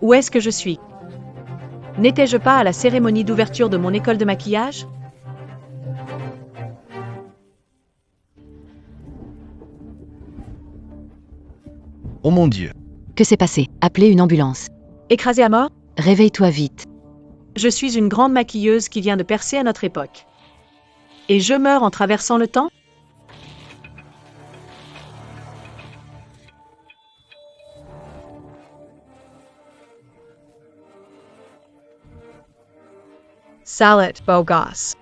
Où est-ce que je suis? N'étais-je pas à la cérémonie d'ouverture de mon école de maquillage? Oh mon Dieu. Que s'est passé? Appelez une ambulance. Écrasé à mort? Réveille-toi vite. Je suis une grande maquilleuse qui vient de percer à notre époque. Et je meurs en traversant le temps? Salet Bogas.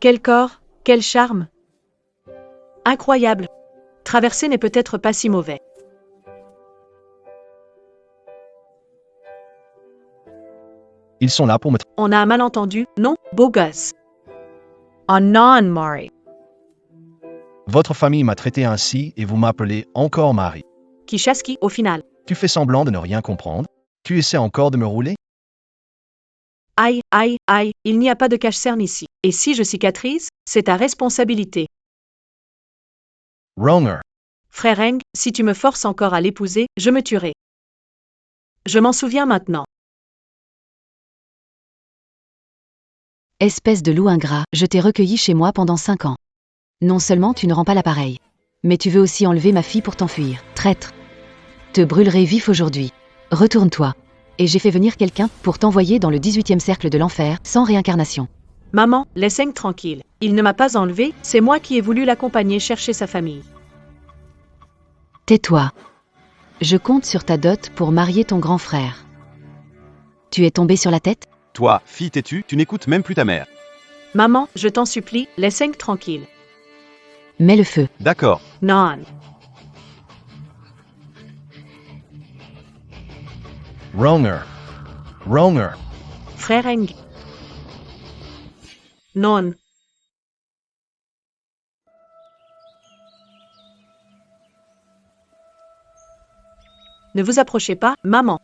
Quel corps, quel charme! Incroyable! Traverser n'est peut-être pas si mauvais. Ils sont là pour me... On a un malentendu, non, Bogas? Oh non, Mari. Votre famille m'a traité ainsi et vous m'appelez encore Marie. Kishaski, au final. Tu fais semblant de ne rien comprendre? Tu essaies encore de me rouler? Aïe, aïe, aïe, il n'y a pas de cache-cerne ici. Et si je cicatrise, c'est ta responsabilité. Wronger. Frère Eng, si tu me forces encore à l'épouser, je me tuerai. Je m'en souviens maintenant. Espèce de loup ingrat, je t'ai recueilli chez moi pendant 5 ans. Non seulement tu ne rends pas l'appareil, mais tu veux aussi enlever ma fille pour t'enfuir. Traître. Te brûlerai vif aujourd'hui. Retourne-toi. Et j'ai fait venir quelqu'un pour t'envoyer dans le 18e cercle de l'enfer, sans réincarnation. Maman, laisse Eng tranquille. Il ne m'a pas enlevé, c'est moi qui ai voulu l'accompagner chercher sa famille. Tais-toi. Je compte sur ta dot pour marier ton grand frère. Tu es tombé sur la tête? Toi, fille têtue, tu n'écoutes même plus ta mère. Maman, je t'en supplie, laisse Eng tranquille. Mets le feu. D'accord. Non. Wronger. Wronger. Frère Eng. Non. Ne vous approchez pas, maman.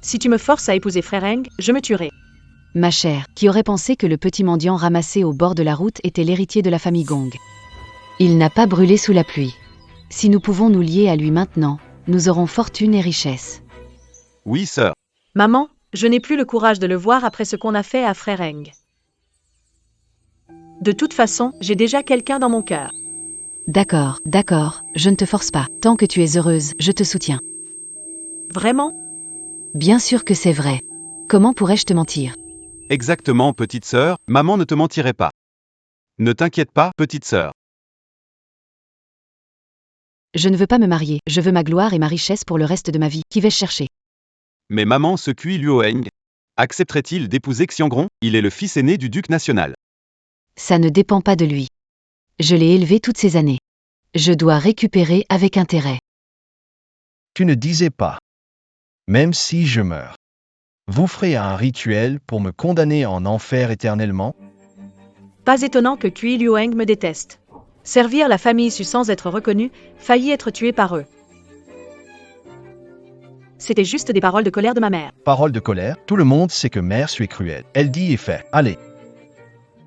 Si tu me forces à épouser Frère Eng, je me tuerai. Ma chère, qui aurait pensé que le petit mendiant ramassé au bord de la route était l'héritier de la famille Gong? Il n'a pas brûlé sous la pluie. Si nous pouvons nous lier à lui maintenant, nous aurons fortune et richesse. Oui, sœur. Maman, je n'ai plus le courage de le voir après ce qu'on a fait à Frère Eng. De toute façon, j'ai déjà quelqu'un dans mon cœur. D'accord, d'accord, je ne te force pas. Tant que tu es heureuse, je te soutiens. Vraiment? Bien sûr que c'est vrai. Comment pourrais-je te mentir? Exactement, petite sœur, maman ne te mentirait pas. Ne t'inquiète pas, petite sœur. Je ne veux pas me marier, je veux ma gloire et ma richesse pour le reste de ma vie. Qui vais-je chercher? Mais maman, ce Cui Luoheng accepterait-il d'épouser Xiangron? Il est le fils aîné du duc national. Ça ne dépend pas de lui. Je l'ai élevé toutes ces années. Je dois récupérer avec intérêt. Tu ne disais pas. Même si je meurs. Vous ferez un rituel pour me condamner en enfer éternellement? Pas étonnant que Kui Luoheng me déteste. Servir la famille Su sans être reconnu, failli être tué par eux. C'était juste des paroles de colère de ma mère. Parole de colère, tout le monde sait que Mère Su est cruelle. Elle dit et fait. Allez.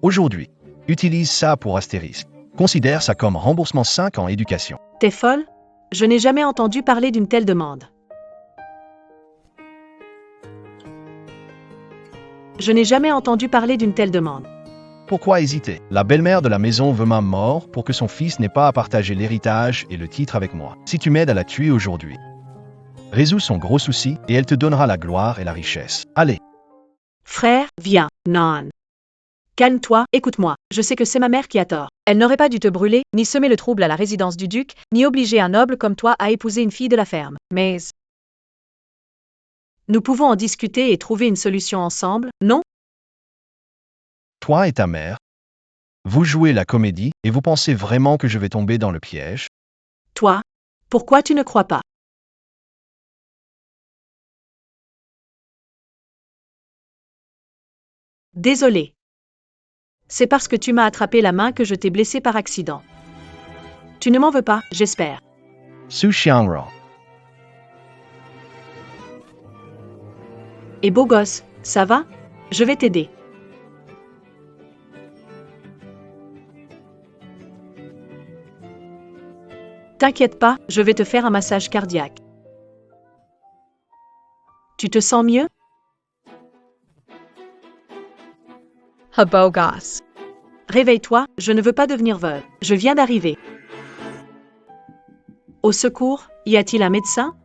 Aujourd'hui, utilise ça pour astérisque. Considère ça comme remboursement 5 en éducation. T'es folle? Je n'ai jamais entendu parler d'une telle demande. Je n'ai jamais entendu parler d'une telle demande. Pourquoi hésiter? La belle-mère de la maison veut ma mort pour que son fils n'ait pas à partager l'héritage et le titre avec moi. Si tu m'aides à la tuer aujourd'hui, résous son gros souci et elle te donnera la gloire et la richesse. Allez. Frère, viens, non. Calme-toi, écoute-moi, je sais que c'est ma mère qui a tort. Elle n'aurait pas dû te brûler, ni semer le trouble à la résidence du duc, ni obliger un noble comme toi à épouser une fille de la ferme. Mais nous pouvons en discuter et trouver une solution ensemble, non? Toi et ta mère, vous jouez la comédie et vous pensez vraiment que je vais tomber dans le piège? Toi, pourquoi tu ne crois pas? Désolé. C'est parce que tu m'as attrapé la main que je t'ai blessé par accident. Tu ne m'en veux pas, j'espère. Su Xiangrong. Et beau gosse, ça va? Je vais t'aider. T'inquiète pas, je vais te faire un massage cardiaque. Tu te sens mieux? Beau gosse. Réveille-toi, je ne veux pas devenir veuve. Je viens d'arriver. Au secours, y a-t-il un médecin?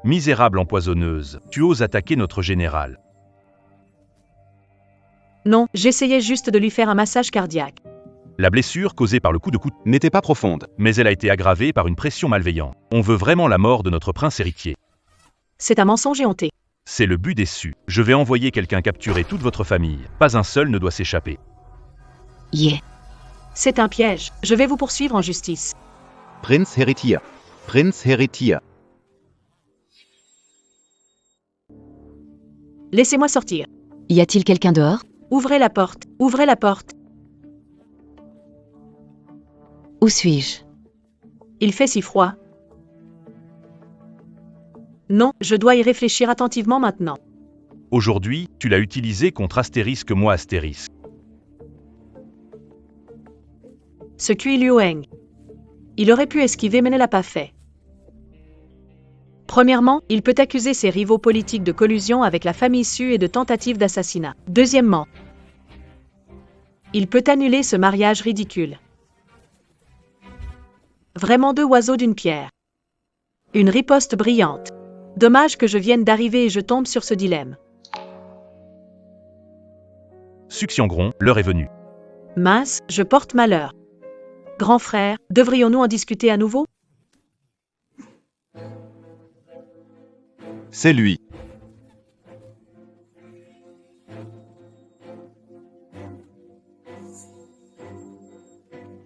Misérable empoisonneuse, tu oses attaquer notre général. Non, j'essayais juste de lui faire un massage cardiaque. La blessure causée par le coup de couteau n'était pas profonde, mais elle a été aggravée par une pression malveillante. On veut vraiment la mort de notre prince héritier. C'est un mensonge éhonté. C'est le but déçu. Je vais envoyer quelqu'un capturer toute votre famille. Pas un seul ne doit s'échapper. Yeah. C'est un piège. Je vais vous poursuivre en justice. Prinz Heritier. Prinz Heritier. Laissez-moi sortir. Y a-t-il quelqu'un dehors? Ouvrez la porte. Ouvrez la porte. Où suis-je? Il fait si froid. Non, je dois y réfléchir attentivement maintenant. Aujourd'hui, tu l'as utilisé contre Astérisque moi Astérisque. Ce Cui Luoheng. Il aurait pu esquiver mais ne l'a pas fait. Premièrement, il peut accuser ses rivaux politiques de collusion avec la famille Su et de tentative d'assassinat. Deuxièmement, il peut annuler ce mariage ridicule. Vraiment deux oiseaux d'une pierre. Une riposte brillante. Dommage que je vienne d'arriver et je tombe sur ce dilemme. Suxiangron, l'heure est venue. Mince, je porte malheur. Grand frère, devrions-nous en discuter à nouveau? C'est lui.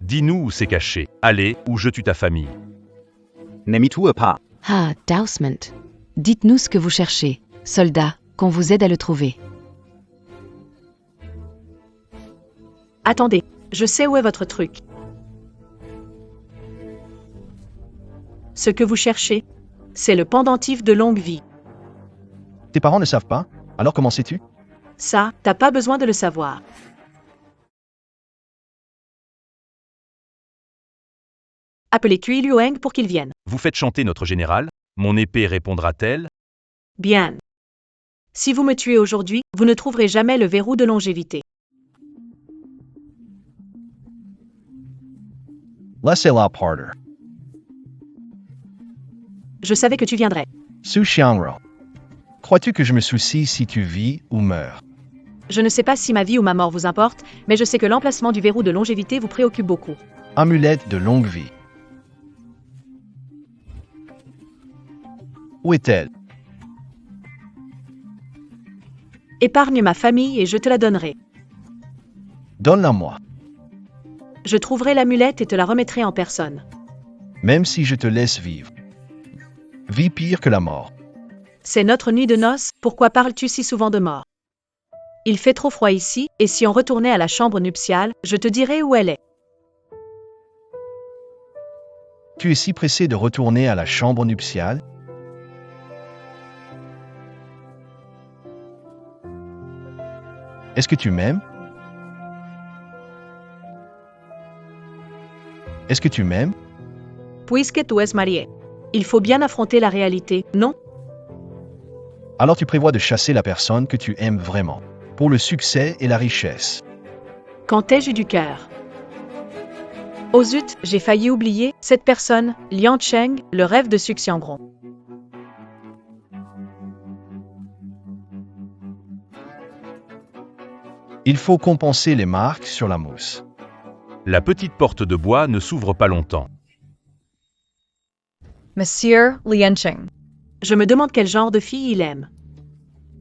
Dis-nous où c'est caché. Allez, ou je tue ta famille. Ne m'y tue pas. Ah, Dousement. Dites-nous ce que vous cherchez, soldat, qu'on vous aide à le trouver. Attendez, je sais où est votre truc. Ce que vous cherchez, c'est le pendentif de longue vie. Tes parents ne savent pas? Alors comment sais-tu? Ça, t'as pas besoin de le savoir. Appelez Cui Luoheng pour qu'il vienne. Vous faites chanter notre général? Mon épée répondra-t-elle? Bien. Si vous me tuez aujourd'hui, vous ne trouverez jamais le verrou de longévité. Laissez-la partir. Je savais que tu viendrais. Su Xiangro. Crois-tu que je me soucie si tu vis ou meurs? Je ne sais pas si ma vie ou ma mort vous importe, mais je sais que l'emplacement du verrou de longévité vous préoccupe beaucoup. Amulette de longue vie. Où est-elle? Épargne ma famille et je te la donnerai. Donne-la-moi. Je trouverai l'amulette et te la remettrai en personne. Même si je te laisse vivre. Vis pire que la mort. C'est notre nuit de noces, pourquoi parles-tu si souvent de mort? Il fait trop froid ici, et si on retournait à la chambre nuptiale, je te dirais où elle est. Tu es si pressé de retourner à la chambre nuptiale? Est-ce que tu m'aimes? Est-ce que tu m'aimes? Puisque tu es marié. Il faut bien affronter la réalité, non? Alors tu prévois de chasser la personne que tu aimes vraiment, pour le succès et la richesse. Quand ai-je eu du cœur? Oh zut, j'ai failli oublier, cette personne, Liang Cheng, le rêve de Suxiangron. Il faut compenser les marques sur la mousse. La petite porte de bois ne s'ouvre pas longtemps. Monsieur Liancheng. Je me demande quel genre de fille il aime.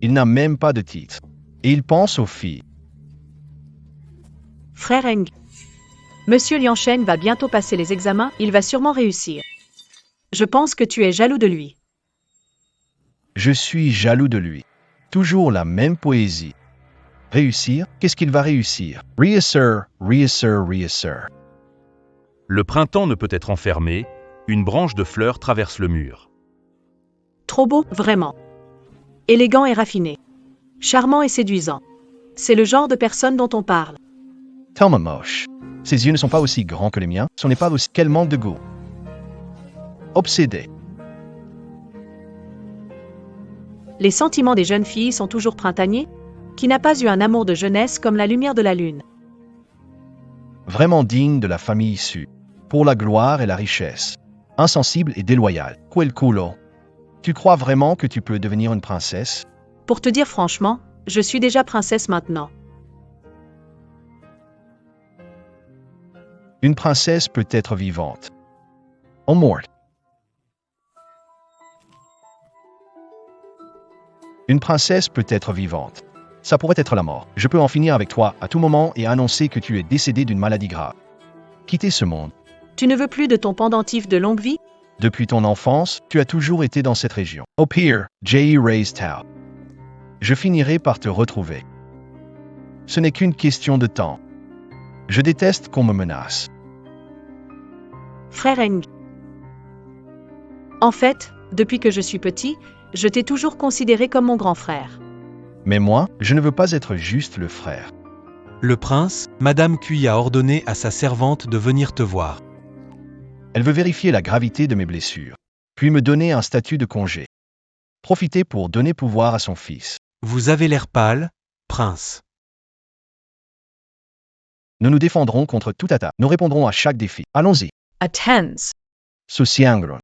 Il n'a même pas de titre. Et il pense aux filles. Frère Eng. Monsieur Liancheng va bientôt passer les examens, il va sûrement réussir. Je pense que tu es jaloux de lui. Je suis jaloux de lui. Toujours la même poésie. Réussir, qu'est-ce qu'il va réussir? Réussir, réussir, réussir. Le printemps ne peut être enfermé, une branche de fleurs traverse le mur. Trop beau, vraiment. Élégant et raffiné. Charmant et séduisant. C'est le genre de personne dont on parle. Tellement moche. Ses yeux ne sont pas aussi grands que les miens, ce n'est pas aussi qu'elle manque de goût. Obsédé. Les sentiments des jeunes filles sont toujours printaniers? Qui n'a pas eu un amour de jeunesse comme la lumière de la lune? Vraiment digne de la famille issue. Pour la gloire et la richesse. Insensible et déloyal. Quel culo. Tu crois vraiment que tu peux devenir une princesse? Pour te dire franchement, je suis déjà princesse maintenant. Une princesse peut être vivante. Ou morte. Une princesse peut être vivante. Ça pourrait être la mort. Je peux en finir avec toi à tout moment et annoncer que tu es décédé d'une maladie grave. Quitter ce monde. Tu ne veux plus de ton pendentif de longue vie? Depuis ton enfance, tu as toujours été dans cette région. Au pire, J.E. Ray's Town. Je finirai par te retrouver. Ce n'est qu'une question de temps. Je déteste qu'on me menace. Frère Eng. En fait, depuis que je suis petit, je t'ai toujours considéré comme mon grand frère. Mais moi, je ne veux pas être juste le frère. Le prince, Madame Cui a ordonné à sa servante de venir te voir. Elle veut vérifier la gravité de mes blessures, puis me donner un statut de congé. Profiter pour donner pouvoir à son fils. Vous avez l'air pâle, prince. Nous nous défendrons contre toute attaque. Nous répondrons à chaque défi. Allons-y. Attends. Sosiangron.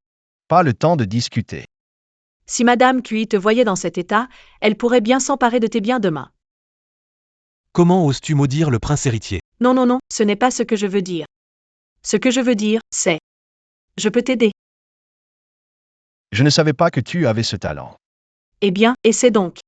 Pas le temps de discuter. Si Madame Cui te voyait dans cet état, elle pourrait bien s'emparer de tes biens demain. Comment oses-tu maudire le prince héritier? Non, non, non, ce n'est pas ce que je veux dire. Ce que je veux dire, c'est... Je peux t'aider. Je ne savais pas que tu avais ce talent. Eh bien, essaie donc.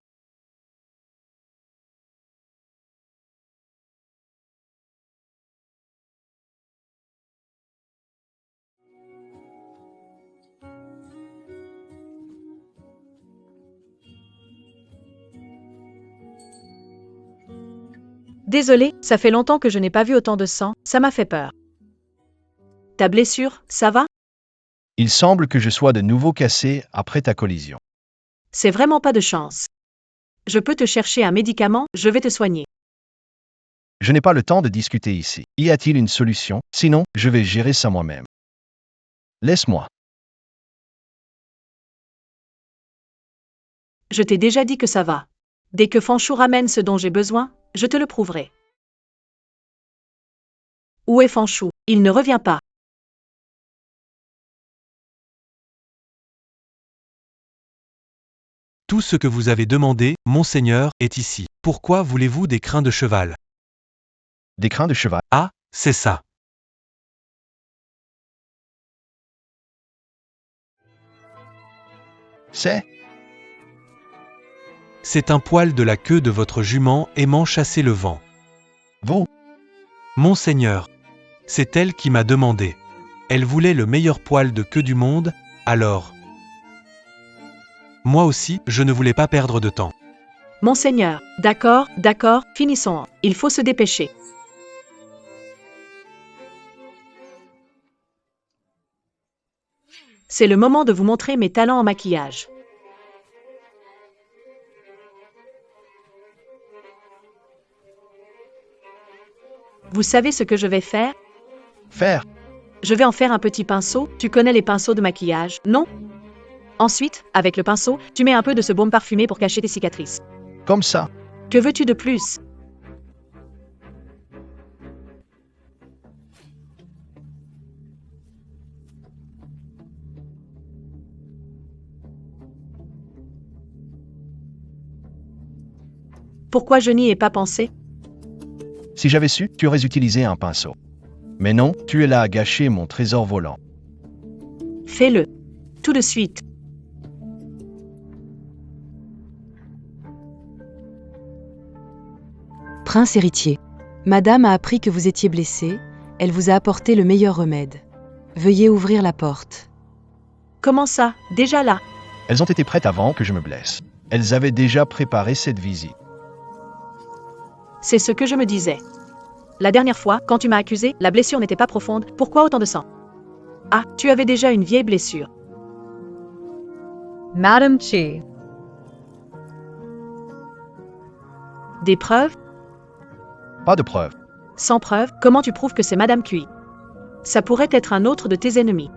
Désolé, ça fait longtemps que je n'ai pas vu autant de sang, ça m'a fait peur. Ta blessure, ça va? Il semble que je sois de nouveau cassé après ta collision. C'est vraiment pas de chance. Je peux te chercher un médicament, je vais te soigner. Je n'ai pas le temps de discuter ici. Y a-t-il une solution? Sinon, je vais gérer ça moi-même. Laisse-moi. Je t'ai déjà dit que ça va. Dès que Fanchou ramène ce dont j'ai besoin, je te le prouverai. Où est Fanchou? Il ne revient pas. Tout ce que vous avez demandé, monseigneur, est ici. Pourquoi voulez-vous des crins de cheval? Des crins de cheval. Ah, c'est ça. C'est un poil de la queue de votre jument aimant chasser le vent. Vous. Monseigneur. C'est elle qui m'a demandé. Elle voulait le meilleur poil de queue du monde, alors. Moi aussi, je ne voulais pas perdre de temps. Monseigneur, d'accord, finissons. Il faut se dépêcher. C'est le moment de vous montrer mes talents en maquillage. Vous savez ce que je vais faire? Faire. Je vais en faire un petit pinceau, tu connais les pinceaux de maquillage, non? Ensuite, avec le pinceau, tu mets un peu de ce baume parfumé pour cacher tes cicatrices. Comme ça. Que veux-tu de plus? Pourquoi je n'y ai pas pensé? Si j'avais su, tu aurais utilisé un pinceau. Mais non, tu es là à gâcher mon trésor volant. Fais-le. Tout de suite. Prince héritier. Madame a appris que vous étiez blessé, elle vous a apporté le meilleur remède. Veuillez ouvrir la porte. Comment ça? Déjà là? Elles ont été prêtes avant que je me blesse. Elles avaient déjà préparé cette visite. C'est ce que je me disais. La dernière fois, quand tu m'as accusé, la blessure n'était pas profonde, pourquoi autant de sang? Ah, tu avais déjà une vieille blessure. Madame Chi. Des preuves? Pas de preuve. Sans preuve, comment tu prouves que c'est Madame Cui? Ça pourrait être un autre de tes ennemis.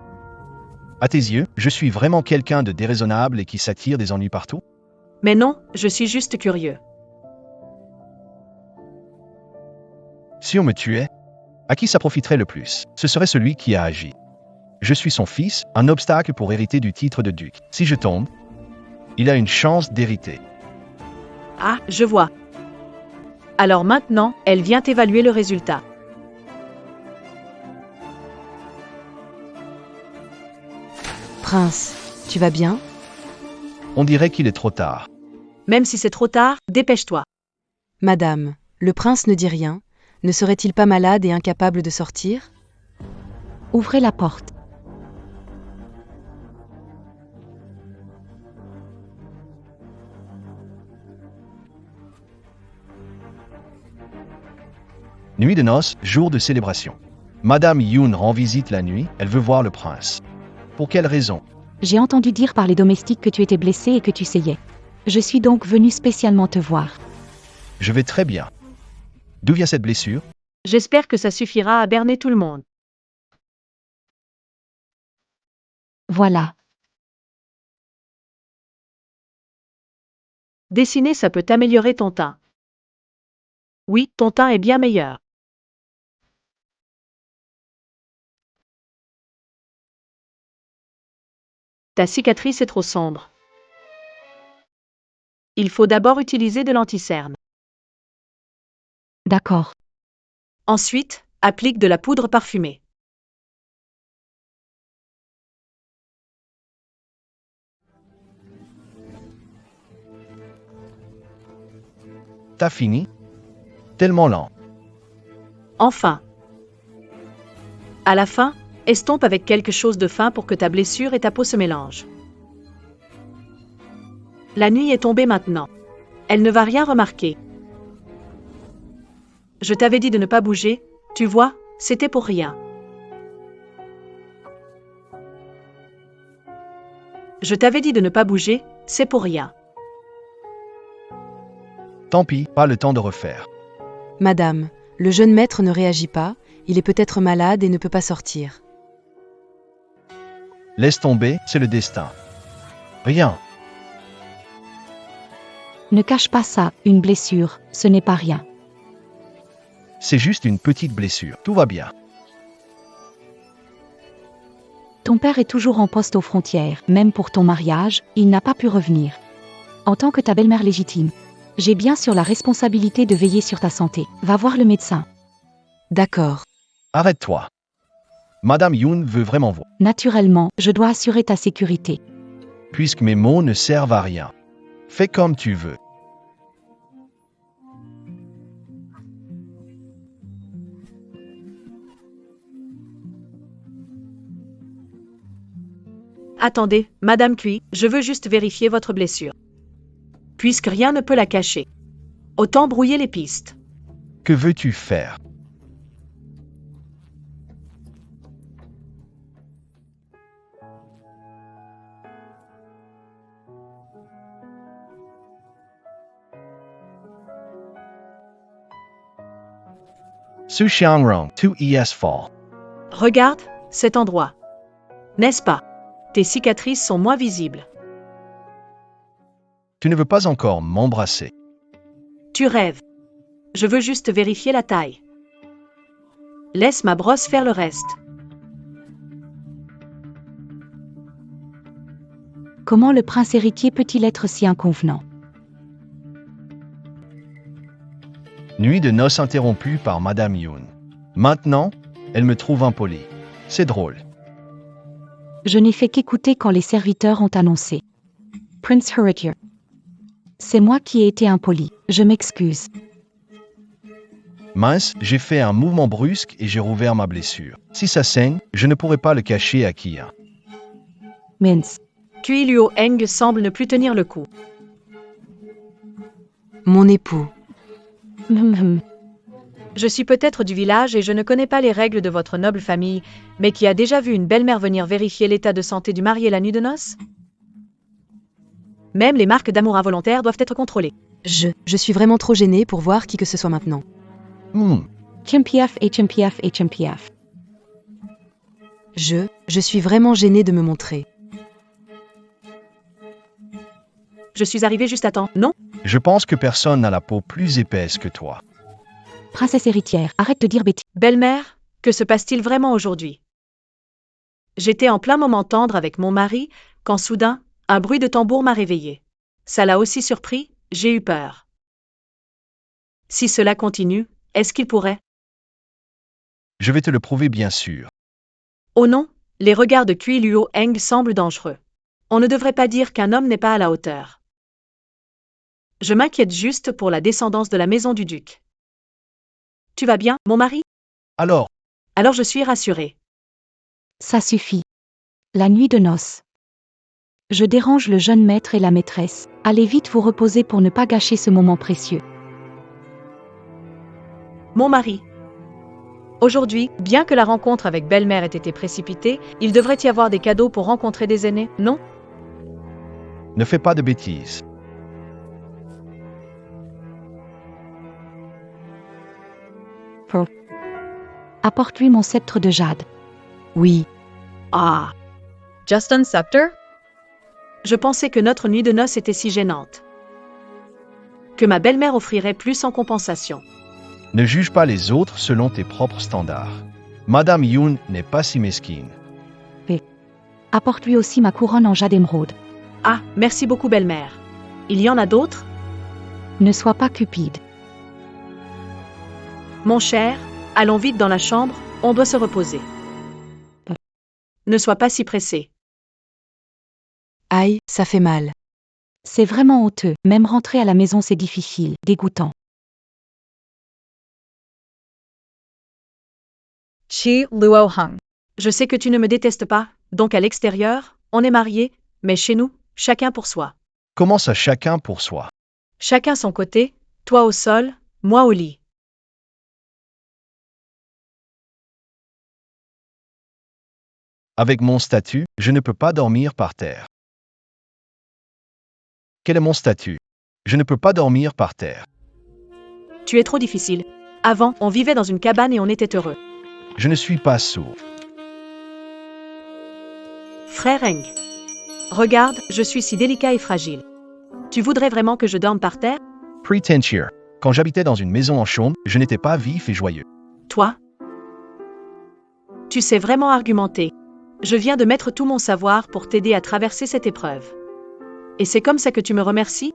À tes yeux, je suis vraiment quelqu'un de déraisonnable et qui s'attire des ennuis partout? Mais non, je suis juste curieux. Si on me tuait, à qui ça profiterait le plus? Ce serait celui qui a agi. Je suis son fils, un obstacle pour hériter du titre de duc. Si je tombe, il a une chance d'hériter. Ah, je vois. Alors maintenant, elle vient évaluer le résultat. Prince, tu vas bien? On dirait qu'il est trop tard. Même si c'est trop tard, dépêche-toi. Madame, le prince ne dit rien. Ne serait-il pas malade et incapable de sortir? Ouvrez la porte. Nuit de noces, jour de célébration. Madame Yoon rend visite la nuit, elle veut voir le prince. Pour quelle raison? J'ai entendu dire par les domestiques que tu étais blessé et que tu saignais. Je suis donc venue spécialement te voir. Je vais très bien. D'où vient cette blessure? J'espère que ça suffira à berner tout le monde. Voilà. Dessiner, ça peut améliorer ton teint. Oui, ton teint est bien meilleur. Ta cicatrice est trop sombre. Il faut d'abord utiliser de l'anti-cerne. D'accord. Ensuite, applique de la poudre parfumée. T'as fini? Tellement lent. Enfin. À la fin, estompe avec quelque chose de fin pour que ta blessure et ta peau se mélangent. La nuit est tombée maintenant. Elle ne va rien remarquer. Je t'avais dit de ne pas bouger, tu vois, c'était pour rien. Je t'avais dit de ne pas bouger, c'est pour rien. Tant pis, pas le temps de refaire. Madame, le jeune maître ne réagit pas, il est peut-être malade et ne peut pas sortir. Laisse tomber, c'est le destin. Rien. Ne cache pas ça, une blessure, ce n'est pas rien. C'est juste une petite blessure, tout va bien. Ton père est toujours en poste aux frontières, même pour ton mariage, il n'a pas pu revenir. En tant que ta belle-mère légitime, j'ai bien sûr la responsabilité de veiller sur ta santé. Va voir le médecin. D'accord. Arrête-toi. Madame Yoon veut vraiment voir. Naturellement, je dois assurer ta sécurité. Puisque mes mots ne servent à rien. Fais comme tu veux. Attendez, Madame Cui, je veux juste vérifier votre blessure. Puisque rien ne peut la cacher. Autant brouiller les pistes. Que veux-tu faire? Su Xiangrong, 2 ES Fall. Regarde, cet endroit. N'est-ce pas? Tes cicatrices sont moins visibles. Tu ne veux pas encore m'embrasser. Tu rêves. Je veux juste vérifier la taille. Laisse ma brosse faire le reste. Comment le prince héritier peut-il être si inconvenant? Nuit de noces interrompue par Madame Yoon. Maintenant, elle me trouve impoli. C'est drôle. Je n'ai fait qu'écouter quand les serviteurs ont annoncé. Prince Héritier. C'est moi qui ai été impoli. Je m'excuse. Mince, j'ai fait un mouvement brusque et j'ai rouvert ma blessure. Si ça saigne, je ne pourrai pas le cacher à qui. Mince. Cui Luo Heng semble ne plus tenir le coup. Mon époux. Je suis peut-être du village et je ne connais pas les règles de votre noble famille, mais qui a déjà vu une belle-mère venir vérifier l'état de santé du marié la nuit de noces? Même les marques d'amour involontaire doivent être contrôlées. Je suis vraiment trop gênée pour voir qui que ce soit maintenant. HMPF. Je suis vraiment gênée de me montrer. Je suis arrivée juste à temps, non? Je pense que personne n'a la peau plus épaisse que toi. Princesse héritière, arrête de dire bêtises. Belle-mère, que se passe-t-il vraiment aujourd'hui? J'étais en plein moment tendre avec mon mari, quand soudain, un bruit de tambour m'a réveillée. Ça l'a aussi surpris, j'ai eu peur. Si cela continue, est-ce qu'il pourrait? Je vais te le prouver bien sûr. Oh non, les regards de Kui Luo Heng semblent dangereux. On ne devrait pas dire qu'un homme n'est pas à la hauteur. Je m'inquiète juste pour la descendance de la maison du duc. Tu vas bien, mon mari? Alors, Alors je suis rassurée. Ça suffit. La nuit de noces. Je dérange le jeune maître et la maîtresse. Allez vite vous reposer pour ne pas gâcher ce moment précieux. Mon mari. Aujourd'hui, bien que la rencontre avec belle-mère ait été précipitée, il devrait y avoir des cadeaux pour rencontrer des aînés, non? ne fais pas de bêtises. Apporte-lui mon sceptre de jade. Oui, Ah, Justin Scepter? je pensais que notre nuit de noces était si gênante. Que ma belle-mère offrirait plus en compensation. Ne juge pas les autres selon tes propres standards. Madame Yoon n'est pas si mesquine. Apporte-lui aussi ma couronne en jade émeraude. Ah, merci beaucoup belle-mère. Il y en a d'autres? Ne sois pas cupide. Mon cher, allons vite dans la chambre, on doit se reposer. Ne sois pas si pressé. aïe, ça fait mal. C'est vraiment honteux. Même rentrer à la maison c'est difficile, dégoûtant. Chi Luo Hung. Je sais que tu ne me détestes pas, donc à l'extérieur, on est mariés, mais chez nous, chacun pour soi. Comment ça chacun pour soi? Chacun son côté, toi au sol, moi au lit. Avec mon statut, je ne peux pas dormir par terre. Quel est mon statut? Je ne peux pas dormir par terre. Tu es trop difficile. Avant, on vivait dans une cabane et on était heureux. Je ne suis pas sourd. Frère Heng. Regarde, je suis si délicat et fragile. Tu voudrais vraiment que je dorme par terre? Pretentieux. Quand j'habitais dans une maison en chaume, je n'étais pas vif et joyeux. Toi? Tu sais vraiment argumenter. Je viens de mettre tout mon savoir pour t'aider à traverser cette épreuve. Et c'est comme ça que tu me remercies?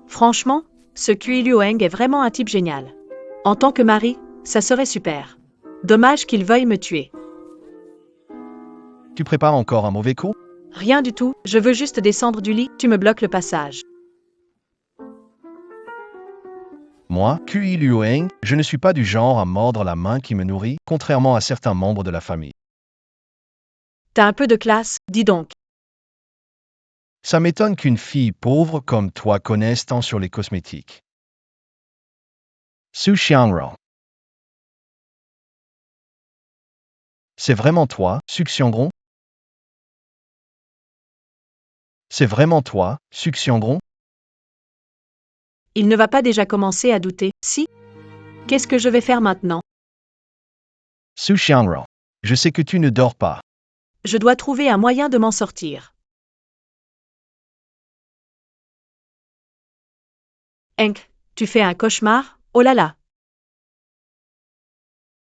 Franchement, ce Kui Luoheng est vraiment un type génial. En tant que mari, ça serait super. Dommage qu'il veuille me tuer. Tu prépares encore un mauvais coup? Rien du tout, je veux juste descendre du lit, tu me bloques le passage. Moi, Kui Luoheng, je ne suis pas du genre à mordre la main qui me nourrit, contrairement à certains membres de la famille. T'as un peu de classe, dis donc. Ça m'étonne qu'une fille pauvre comme toi connaisse tant sur les cosmétiques. Su Xiangrong. C'est vraiment toi, Su Xiangrong? C'est vraiment toi, Su Xiangrong? Il ne va pas déjà commencer à douter, si? Qu'est-ce que je vais faire maintenant? Su Xiangrong. Je sais que tu ne dors pas. Je dois trouver un moyen de m'en sortir. Hank, tu fais un cauchemar? Oh là là.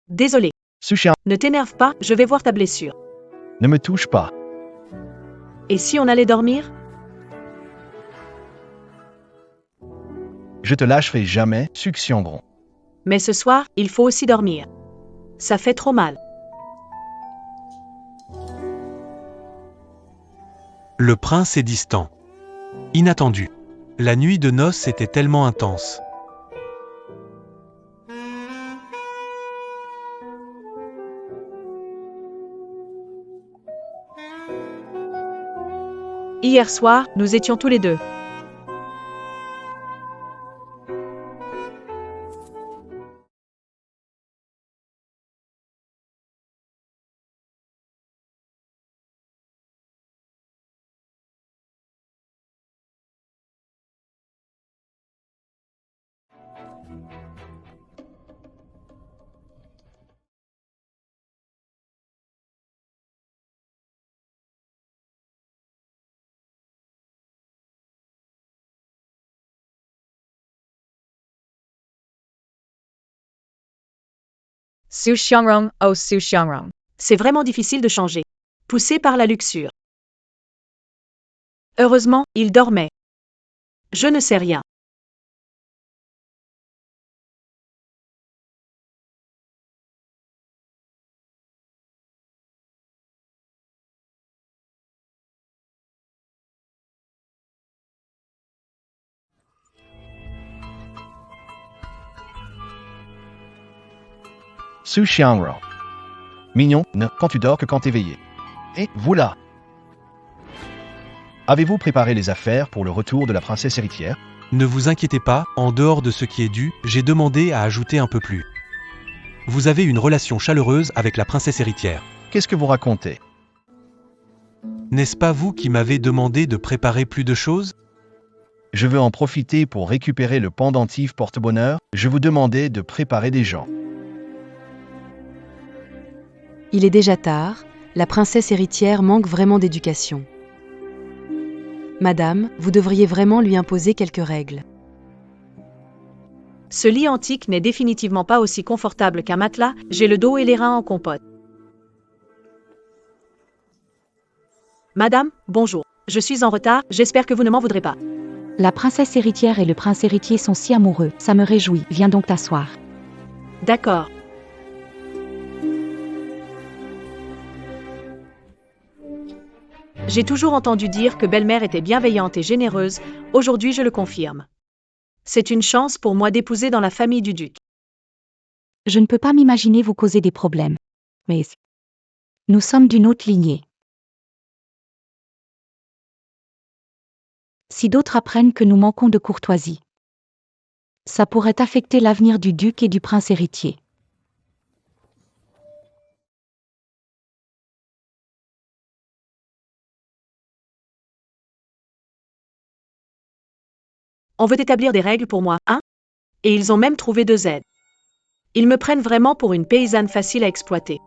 Désolé. Su Xiang, Ne t'énerve pas, je vais voir ta blessure. ne me touche pas. Et si on allait dormir? Je te lâcherai jamais, Su Xiangrong. Mais ce soir, il faut aussi dormir. Ça fait trop mal. Le prince est distant. Inattendu. La nuit de noces était tellement intense. Hier soir, nous étions tous les deux. Su Xiangrong, oh Su Xiangrong. C'est vraiment difficile de changer. Poussé par la luxure. Heureusement, il dormait. Je ne sais rien. Su Xiangrong. Mignon, ne quand tu dors que quand éveillé. Et vous là. Avez-vous préparé les affaires pour le retour de la princesse héritière? Ne vous inquiétez pas, en dehors de ce qui est dû, j'ai demandé à ajouter un peu plus. Vous avez une relation chaleureuse avec la princesse héritière. Qu'est-ce que vous racontez? N'est-ce pas vous qui m'avez demandé de préparer plus de choses? Je veux en profiter pour récupérer le pendentif porte-bonheur. Je vous demandais de préparer des gens. Il est déjà tard, la princesse héritière manque vraiment d'éducation. Madame, vous devriez vraiment lui imposer quelques règles. Ce lit antique n'est définitivement pas aussi confortable qu'un matelas, j'ai le dos et les reins en compote. Madame, bonjour. Je suis en retard, j'espère que vous ne m'en voudrez pas. La princesse héritière et le prince héritier sont si amoureux, ça me réjouit, viens donc t'asseoir. D'accord. J'ai toujours entendu dire que belle-mère était bienveillante et généreuse, aujourd'hui je le confirme. C'est une chance pour moi d'épouser dans la famille du duc. Je ne peux pas m'imaginer vous causer des problèmes. Mais nous sommes d'une autre lignée. Si d'autres apprennent que nous manquons de courtoisie, ça pourrait affecter l'avenir du duc et du prince héritier. On veut établir des règles pour moi, hein? Et ils ont même trouvé 2 aides. Ils me prennent vraiment pour une paysanne facile à exploiter.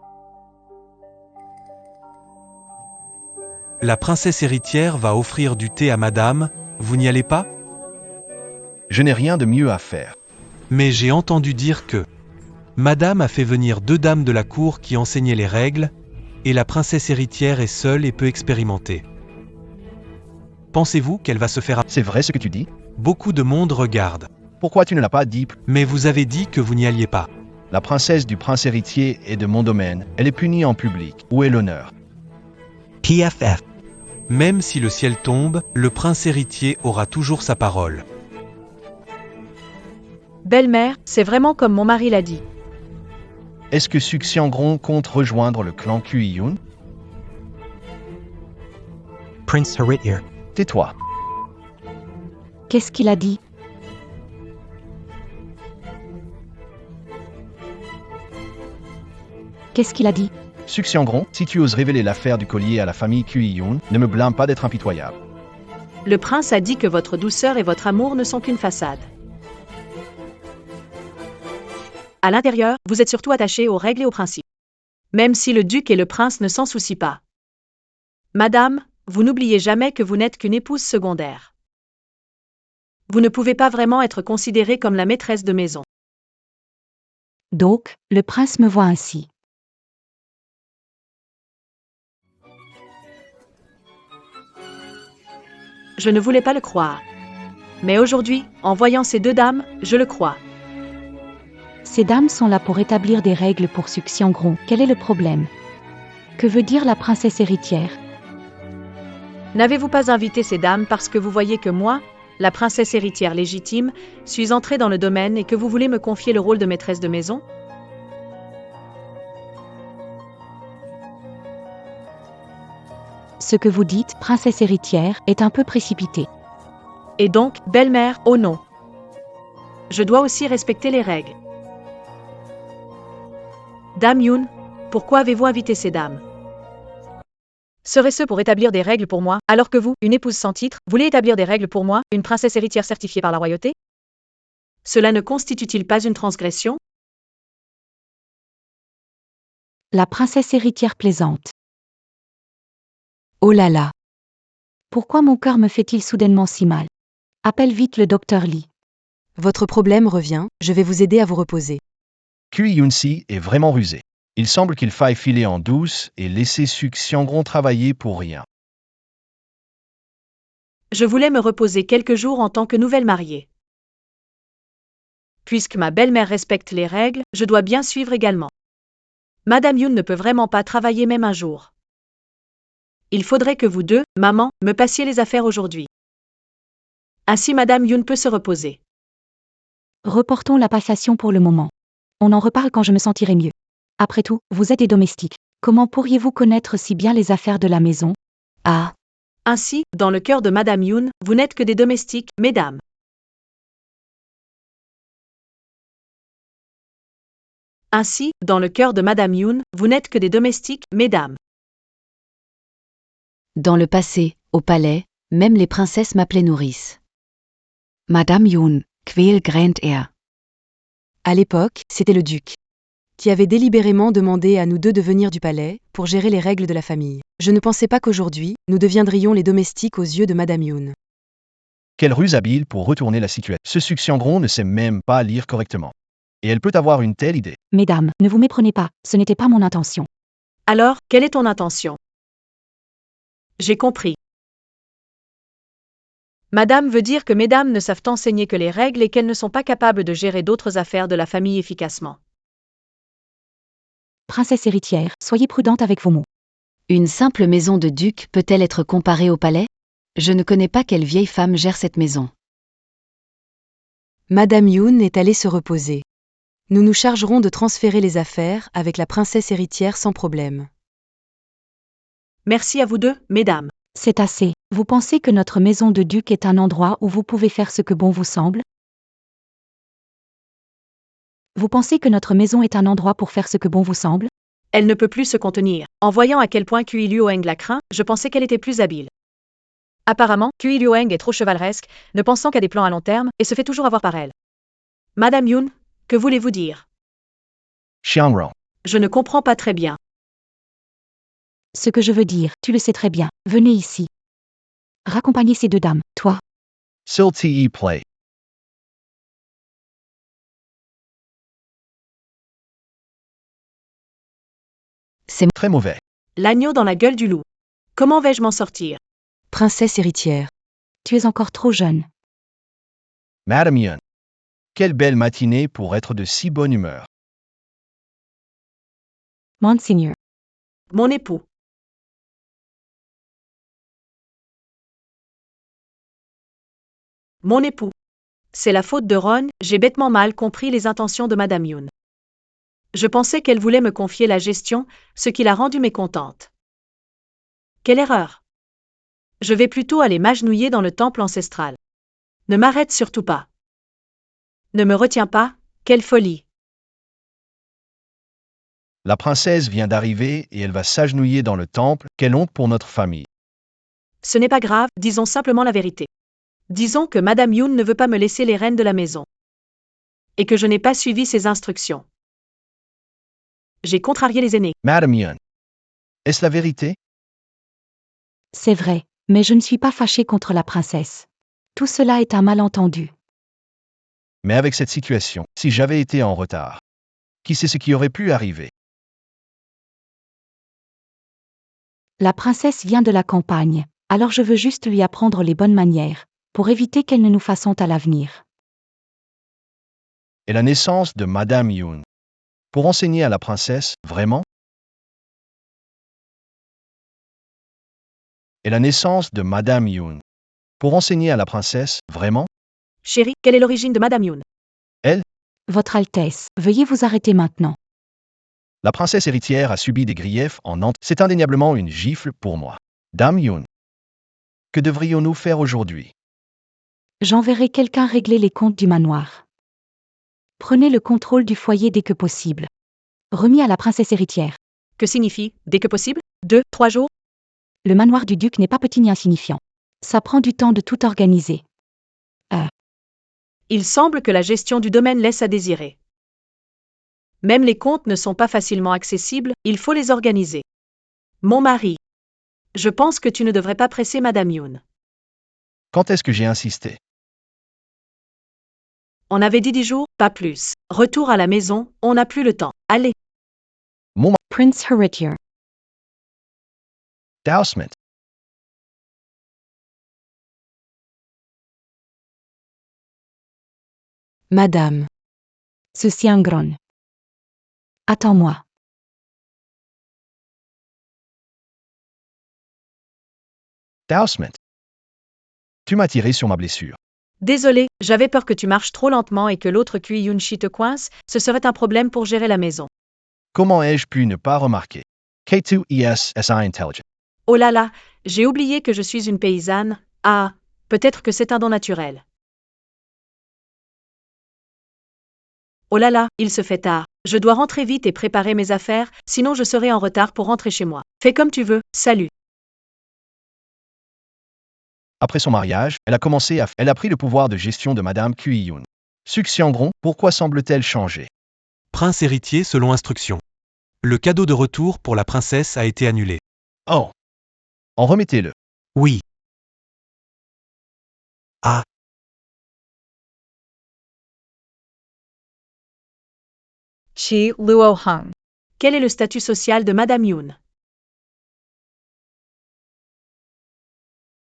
La princesse héritière va offrir du thé à madame, vous n'y allez pas? Je n'ai rien de mieux à faire. Mais j'ai entendu dire que madame a fait venir 2 dames de la cour qui enseignaient les règles, et la princesse héritière est seule et peu expérimentée. Pensez-vous qu'elle va se faire... C'est vrai ce que tu dis? Beaucoup de monde regarde. Pourquoi tu ne l'as pas dit? Mais vous avez dit que vous n'y alliez pas. La princesse du prince héritier est de mon domaine. Elle est punie en public. Où est l'honneur? PFF. Même si le ciel tombe, le prince héritier aura toujours sa parole. Belle-mère, c'est vraiment comme mon mari l'a dit. Est-ce que Su Xiangrong compte rejoindre le clan Kuiyun? Prince Héritier. Tais-toi. Qu'est-ce qu'il a dit? Qu'est-ce qu'il a dit? Su Xiangrong, si tu oses révéler l'affaire du collier à la famille Kuiyun, ne me blâme pas d'être impitoyable. Le prince a dit que votre douceur et votre amour ne sont qu'une façade. À l'intérieur, vous êtes surtout attaché aux règles et aux principes. Même si le duc et le prince ne s'en soucient pas. Madame, vous n'oubliez jamais que vous n'êtes qu'une épouse secondaire. Vous ne pouvez pas vraiment être considérée comme la maîtresse de maison. Donc, le prince me voit ainsi. Je ne voulais pas le croire. Mais aujourd'hui, en voyant ces 2 dames, je le crois. Ces dames sont là pour établir des règles pour Su Xiangrong. Quel est le problème? Que veut dire la princesse héritière? N'avez-vous pas invité ces dames parce que vous voyez que moi, la princesse héritière légitime, suis entrée dans le domaine et que vous voulez me confier le rôle de maîtresse de maison? Ce que vous dites, princesse héritière, est un peu précipité. Et donc, belle-mère, oh non. Je dois aussi respecter les règles. Dame Yun, pourquoi avez-vous invité ces dames? Serait-ce pour établir des règles pour moi, alors que vous, une épouse sans titre, voulez établir des règles pour moi, une princesse héritière certifiée par la royauté? Cela ne constitue-t-il pas une transgression? La princesse héritière plaisante. Oh là là. Pourquoi mon cœur me fait-il soudainement si mal? Appelle vite le docteur Lee. Votre problème revient, je vais vous aider à vous reposer. Kui Yun-si est vraiment rusé. Il semble qu'il faille filer en douce et laisser Suk Xiangrong travailler pour rien. Je voulais me reposer quelques jours en tant que nouvelle mariée. Puisque ma belle-mère respecte les règles, je dois bien suivre également. Madame Yoon ne peut vraiment pas travailler même un jour. Il faudrait que vous deux, maman, me passiez les affaires aujourd'hui. Ainsi Madame Yoon peut se reposer. Reportons la passation pour le moment. On en reparle quand je me sentirai mieux. Après tout, vous êtes des domestiques. Comment pourriez-vous connaître si bien les affaires de la maison? Ah, Ainsi, dans le cœur de Madame Yoon, vous n'êtes que des domestiques, mesdames. Ainsi, dans le cœur de Madame Yoon, vous n'êtes que des domestiques, mesdames. dans le passé, au palais, même les princesses m'appelaient nourrice. Madame Yoon, quel grand er. À l'époque, c'était le duc, qui avait délibérément demandé à nous deux de venir du palais pour gérer les règles de la famille. Je ne pensais pas qu'aujourd'hui, nous deviendrions les domestiques aux yeux de Madame Yoon. Quelle ruse habile pour retourner la situation. Ce Suk Xiangrong ne sait même pas lire correctement. Et elle peut avoir une telle idée. Mesdames, ne vous méprenez pas, ce n'était pas mon intention. Alors, quelle est ton intention? J'ai compris. Madame veut dire que mesdames ne savent enseigner que les règles et qu'elles ne sont pas capables de gérer d'autres affaires de la famille efficacement. Princesse héritière, soyez prudente avec vos mots. Une simple maison de duc peut-elle être comparée au palais? Je ne connais pas quelle vieille femme gère cette maison. Madame Yoon est allée se reposer. Nous nous chargerons de transférer les affaires avec la princesse héritière sans problème. Merci à vous deux, mesdames. C'est assez. Vous pensez que notre maison de duc est un endroit où vous pouvez faire ce que bon vous semble? Vous pensez que notre maison est un endroit pour faire ce que bon vous semble? Elle ne peut plus se contenir. En voyant à quel point Kui Luoeng la craint, je pensais qu'elle était plus habile. Apparemment, Kui Luoeng est trop chevaleresque, ne pensant qu'à des plans à long terme, et se fait toujours avoir par elle. Madame Yoon, que voulez-vous dire? Xiangrong. Je ne comprends pas très bien. Ce que je veux dire, tu le sais très bien. Venez ici. Raccompagnez ces deux dames, toi. Sil te play. C'est Très mauvais. L'agneau dans la gueule du loup. Comment vais-je m'en sortir? princesse héritière. Tu es encore trop jeune. Madame Yoon. Quelle belle matinée pour être de si bonne humeur. Monseigneur. Mon époux. Mon époux. C'est la faute de Ron, j'ai bêtement mal compris les intentions de Madame Yoon. Je pensais qu'elle voulait me confier la gestion, ce qui l'a rendue mécontente. Quelle erreur! Je vais plutôt aller m'agenouiller dans le temple ancestral. Ne m'arrête surtout pas. Ne me retiens pas, quelle folie! La princesse vient d'arriver et elle va s'agenouiller dans le temple. Quelle honte pour notre famille. Ce n'est pas grave, disons simplement la vérité. Disons que Madame Yoon ne veut pas me laisser les rênes de la maison. Et que je n'ai pas suivi ses instructions. J'ai contrarié les aînés. Madame Yoon. Est-ce la vérité? C'est vrai, mais je ne suis pas fâchée contre la princesse. Tout cela est un malentendu. Mais avec cette situation, si j'avais été en retard, qui sait ce qui aurait pu arriver? La princesse vient de la campagne, alors je veux juste lui apprendre les bonnes manières, pour éviter qu'elle ne nous fasse honte à l'avenir. Et la naissance de Madame Yoon. Pour enseigner à la princesse, vraiment? Et la naissance de Madame Yoon. Pour enseigner à la princesse, vraiment? Chérie, quelle est l'origine de Madame Yoon? Votre Altesse, veuillez vous arrêter maintenant. La princesse héritière a subi des griefs en Nantes. C'est indéniablement une gifle pour moi. Dame Yoon. Que devrions-nous faire aujourd'hui? J'enverrai quelqu'un régler les comptes du manoir. Prenez le contrôle du foyer dès que possible. Remis à la princesse héritière. Que signifie, dès que possible? 2, 3 jours? Le manoir du duc n'est pas petit ni insignifiant. Ça prend du temps de tout organiser. Il semble que la gestion du domaine laisse à désirer. Même les comptes ne sont pas facilement accessibles, il faut les organiser. Mon mari. Je pense que tu ne devrais pas presser Madame Yoon. Quand est-ce que j'ai insisté? On avait dit 10 jours, pas plus. Retour à la maison, on n'a plus le temps. Allez. Prince Héritier. Dousement. Madame. Ceci en grand. Attends-moi. Dousement. Tu m'as tiré sur ma blessure. Désolé, j'avais peur que tu marches trop lentement et que l'autre Kui Yun-shi te coince, ce serait un problème pour gérer la maison. Comment ai-je pu ne pas remarquer? K2ESSI Intelligent. Oh là là, j'ai oublié que je suis une paysanne. Ah, peut-être que c'est un don naturel. Oh là là, il se fait tard. Je dois rentrer vite et préparer mes affaires, sinon je serai en retard pour rentrer chez moi. Fais comme tu veux, salut. Après son mariage, elle a pris le pouvoir de gestion de Madame Kui-Yun. Suxiangron, pourquoi semble-t-elle changer? Prince héritier selon instruction. Le cadeau de retour pour la princesse a été annulé. Oh! En remettez-le. Oui. Ah. Chi Luo Hung. Quel est le statut social de Madame Yoon?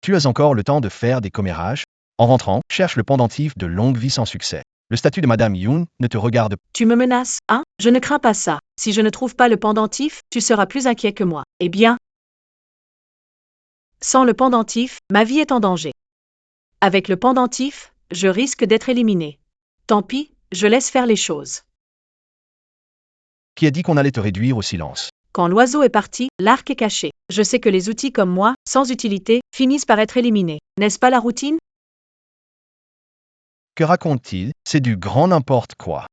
Tu as encore le temps de faire des commérages? En rentrant, cherche le pendentif de longue vie sans succès. Le statut de Madame Yoon ne te regarde pas. Tu me menaces, hein? Je ne crains pas ça. Si je ne trouve pas le pendentif, tu seras plus inquiet que moi. Eh bien, sans le pendentif, ma vie est en danger. Avec le pendentif, je risque d'être éliminé. Tant pis, je laisse faire les choses. Qui a dit qu'on allait te réduire au silence? Quand l'oiseau est parti, l'arc est caché. Je sais que les outils comme moi, sans utilité, finissent par être éliminés. N'est-ce pas la routine? Que raconte-t-il? C'est du grand n'importe quoi.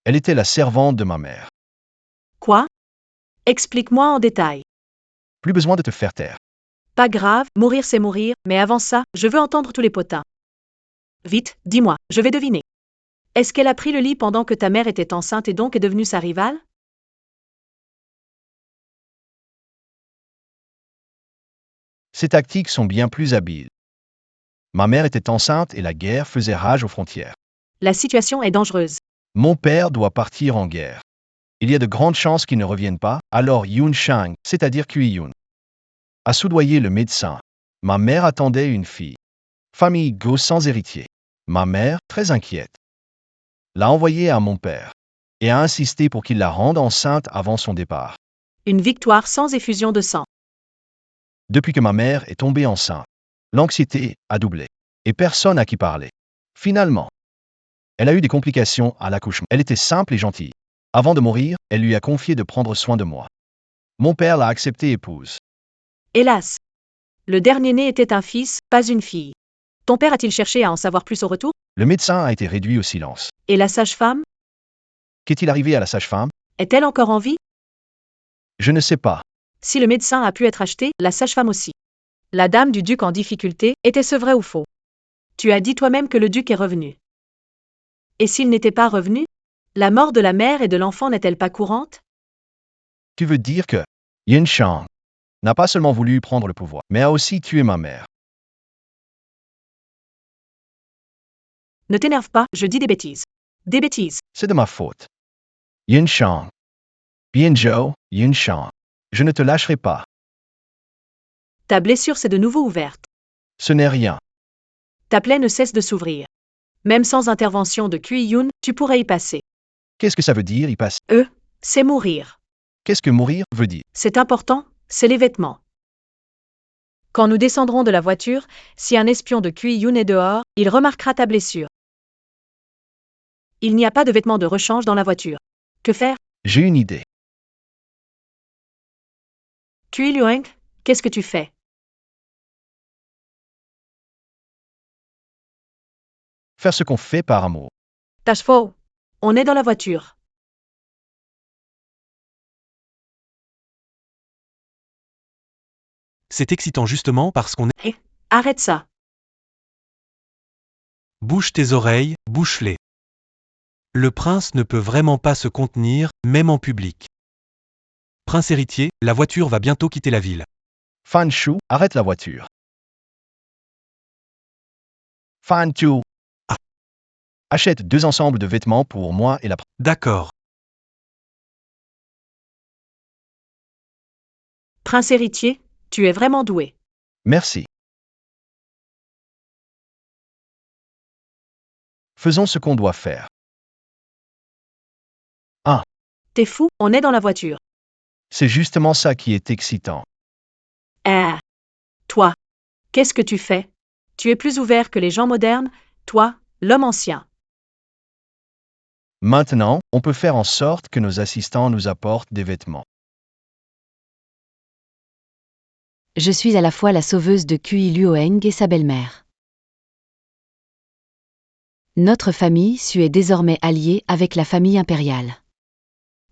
Elle était la servante de ma mère. Quoi? Explique-moi en détail. Plus besoin de te faire taire. Pas grave, mourir c'est mourir, mais avant ça, je veux entendre tous les potins. Vite, dis-moi, je vais deviner. Est-ce qu'elle a pris le lit pendant que ta mère était enceinte et donc est devenue sa rivale? Ces tactiques sont bien plus habiles. Ma mère était enceinte et la guerre faisait rage aux frontières. La situation est dangereuse. Mon père doit partir en guerre. Il y a de grandes chances qu'il ne revienne pas, alors Yun Shang, c'est-à-dire Kui-Yun, a soudoyé le médecin. Ma mère attendait une fille. Famille Go sans héritier. Ma mère, très inquiète, l'a envoyée à mon père et a insisté pour qu'il la rende enceinte avant son départ. Une victoire sans effusion de sang. Depuis que ma mère est tombée enceinte, l'anxiété a doublé et personne à qui parler. Finalement, elle a eu des complications à l'accouchement. Elle était simple et gentille. Avant de mourir, elle lui a confié de prendre soin de moi. Mon père l'a acceptée épouse. Hélas. Le dernier-né était un fils, pas une fille. Ton père a-t-il cherché à en savoir plus au retour? Le médecin a été réduit au silence. Et la sage-femme? Qu'est-il arrivé à la sage-femme? Est-elle encore en vie? Je ne sais pas. Si le médecin a pu être acheté, la sage-femme aussi. La dame du duc en difficulté, était-ce vrai ou faux? Tu as dit toi-même que le duc est revenu. Et s'il n'était pas revenu? La mort de la mère et de l'enfant n'est-elle pas courante? Tu veux dire que Yin Shang n'a pas seulement voulu prendre le pouvoir, mais a aussi tué ma mère. Ne t'énerve pas, je dis des bêtises. Des bêtises. C'est de ma faute. Yin Shang. Bienzhou, Yin Shang. Je ne te lâcherai pas. Ta blessure s'est de nouveau ouverte. Ce n'est rien. Ta plaie ne cesse de s'ouvrir. Même sans intervention de Kui-Yun, tu pourrais y passer. Qu'est-ce que ça veut dire y passer? C'est mourir. Qu'est-ce que mourir veut dire? C'est important, c'est les vêtements. Quand nous descendrons de la voiture, si un espion de Kui-Yun est dehors, il remarquera ta blessure. Il n'y a pas de vêtements de rechange dans la voiture. Que faire? J'ai une idée. Kui-Luang, qu'est-ce que tu fais? Faire ce qu'on fait par amour. Tâche faux. On est dans la voiture. C'est excitant justement parce qu'on est... Arrête ça. Bouche tes oreilles, bouche-les. Le prince ne peut vraiment pas se contenir, même en public. Prince héritier, la voiture va bientôt quitter la ville. Fan Shu, arrête la voiture. Fan Chu. Achète 2 ensembles de vêtements pour moi et la D'accord. Prince héritier, tu es vraiment doué. Merci. Faisons ce qu'on doit faire. T'es fou, on est dans la voiture. C'est justement ça qui est excitant. Ah. Toi. Qu'est-ce que tu fais? Tu es plus ouvert que les gens modernes, toi, l'homme ancien. Maintenant, on peut faire en sorte que nos assistants nous apportent des vêtements. Je suis à la fois la sauveuse de Kui Luoheng et sa belle-mère. Notre famille Su est désormais alliée avec la famille impériale.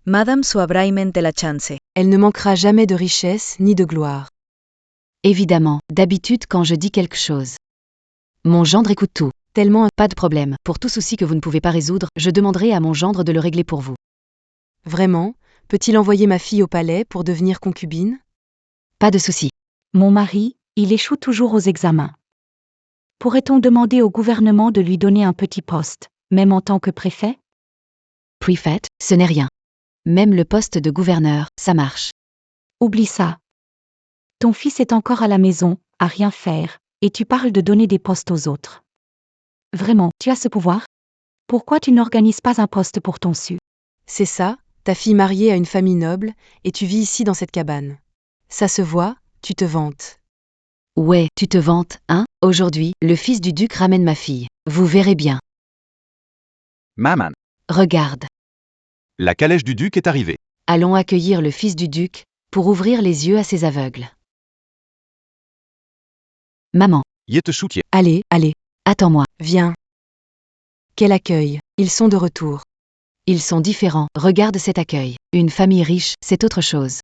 Madame Suabraimente la chance. Elle ne manquera jamais de richesse ni de gloire. Évidemment, d'habitude quand je dis quelque chose. Mon gendre écoute tout. Tellement pas de problème. Pour tout souci que vous ne pouvez pas résoudre, je demanderai à mon gendre de le régler pour vous. Vraiment, peut-il envoyer ma fille au palais pour devenir concubine? Pas de souci. Mon mari, il échoue toujours aux examens. Pourrait-on demander au gouvernement de lui donner un petit poste, même en tant que préfet? Prefet, ce n'est rien. Même le poste de gouverneur, ça marche. Oublie ça. Ton fils est encore à la maison, à rien faire, et tu parles de donner des postes aux autres. Vraiment, tu as ce pouvoir? Pourquoi tu n'organises pas un poste pour ton Su? C'est ça, ta fille mariée à une famille noble, et tu vis ici dans cette cabane. Ça se voit, tu te vantes. Ouais, tu te vantes, hein? Aujourd'hui, le fils du duc ramène ma fille. Vous verrez bien. Maman. Regarde. La calèche du duc est arrivée. Allons accueillir le fils du duc, pour ouvrir les yeux à ces aveugles. Maman, Yetechoutier. Allez, allez, attends-moi. viens. Quel accueil, ils sont de retour. Ils sont différents, regarde cet accueil. Une famille riche, c'est autre chose.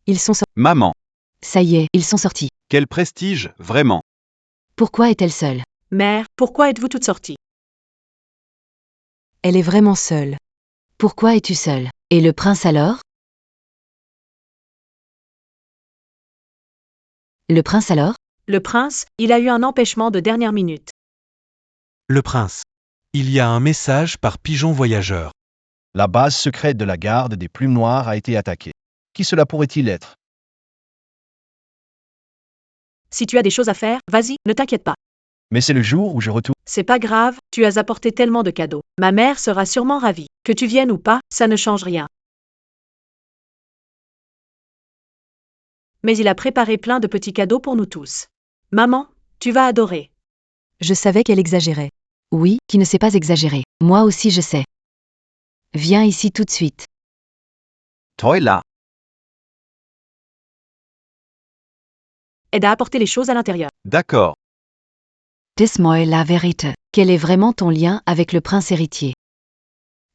Ils sont Maman. Ça y est, ils sont sortis. Quel prestige, vraiment. Pourquoi est-elle seule? Mère, pourquoi êtes-vous toute sortie? Elle est vraiment seule. Pourquoi es-tu seule? Et le prince alors? Le prince alors? Le prince, il a eu un empêchement de dernière minute. Le prince. Il y a un message par pigeon voyageur. La base secrète de la garde des Plumes Noires a été attaquée. Qui cela pourrait-il être? Si tu as des choses à faire, vas-y, ne t'inquiète pas. Mais c'est le jour où je retourne. C'est pas grave, tu as apporté tellement de cadeaux. Ma mère sera sûrement ravie. Que tu viennes ou pas, ça ne change rien. Mais il a préparé plein de petits cadeaux pour nous tous. Maman, tu vas adorer. Je savais qu'elle exagérait. Oui, qui ne sait pas exagérer. Moi aussi je sais. Viens ici tout de suite. Toila. Aide à apporter les choses à l'intérieur. D'accord. Dis-moi la vérité. Quel est vraiment ton lien avec le prince héritier?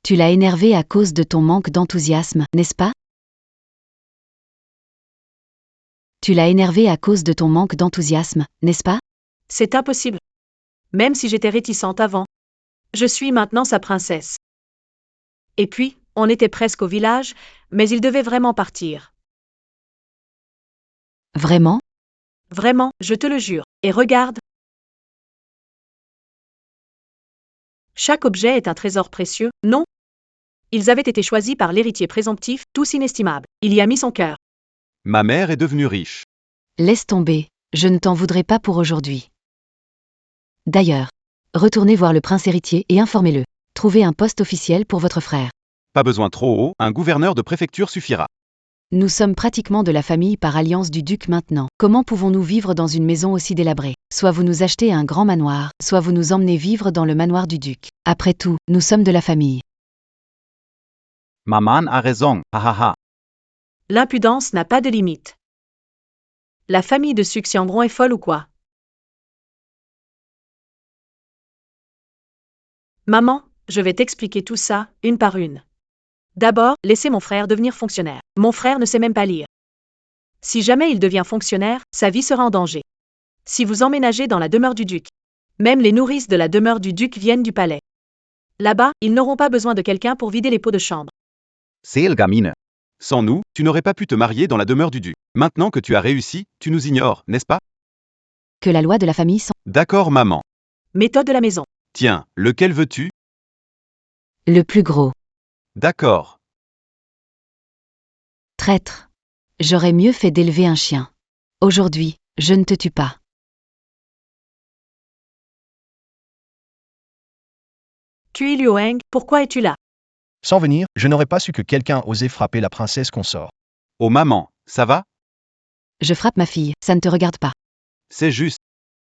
Tu l'as énervé à cause de ton manque d'enthousiasme, n'est-ce pas? Tu l'as énervé à cause de ton manque d'enthousiasme, n'est-ce pas? C'est impossible. Même si j'étais réticente avant. Je suis maintenant sa princesse. Et puis, on était presque au village, mais il devait vraiment partir. Vraiment? Vraiment, je te le jure. Et regarde. Chaque objet est un trésor précieux, non? Ils avaient été choisis par l'héritier présomptif, tous inestimables. Il y a mis son cœur. Ma mère est devenue riche. Laisse tomber, je ne t'en voudrais pas pour aujourd'hui. D'ailleurs, retournez voir le prince héritier et informez-le. Trouvez un poste officiel pour votre frère. Pas besoin trop haut, un gouverneur de préfecture suffira. Nous sommes pratiquement de la famille par alliance du duc maintenant. Comment pouvons-nous vivre dans une maison aussi délabrée? Soit vous nous achetez un grand manoir, soit vous nous emmenez vivre dans le manoir du duc. Après tout, nous sommes de la famille. Maman a raison, hahaha. L'impudence n'a pas de limite. La famille de Suxianbron est folle ou quoi? Maman, je vais t'expliquer tout ça, une par une. D'abord, laissez mon frère devenir fonctionnaire. Mon frère ne sait même pas lire. Si jamais il devient fonctionnaire, sa vie sera en danger. Si vous emménagez dans la demeure du duc, même les nourrices de la demeure du duc viennent du palais. Là-bas, ils n'auront pas besoin de quelqu'un pour vider les pots de chambre. Gamine. Sans nous, tu n'aurais pas pu te marier dans la demeure du duc. Maintenant que tu as réussi, tu nous ignores, n'est-ce pas? Que la loi de la famille s'en... D'accord, maman. Méthode de la maison. Tiens, lequel veux-tu? Le plus gros. D'accord. Traître. J'aurais mieux fait d'élever un chien. Aujourd'hui, je ne te tue pas. Cui Luoeng, pourquoi es-tu là? Sans venir, je n'aurais pas su que quelqu'un osait frapper la princesse consort. Oh maman, ça va? Je frappe ma fille, ça ne te regarde pas. C'est juste.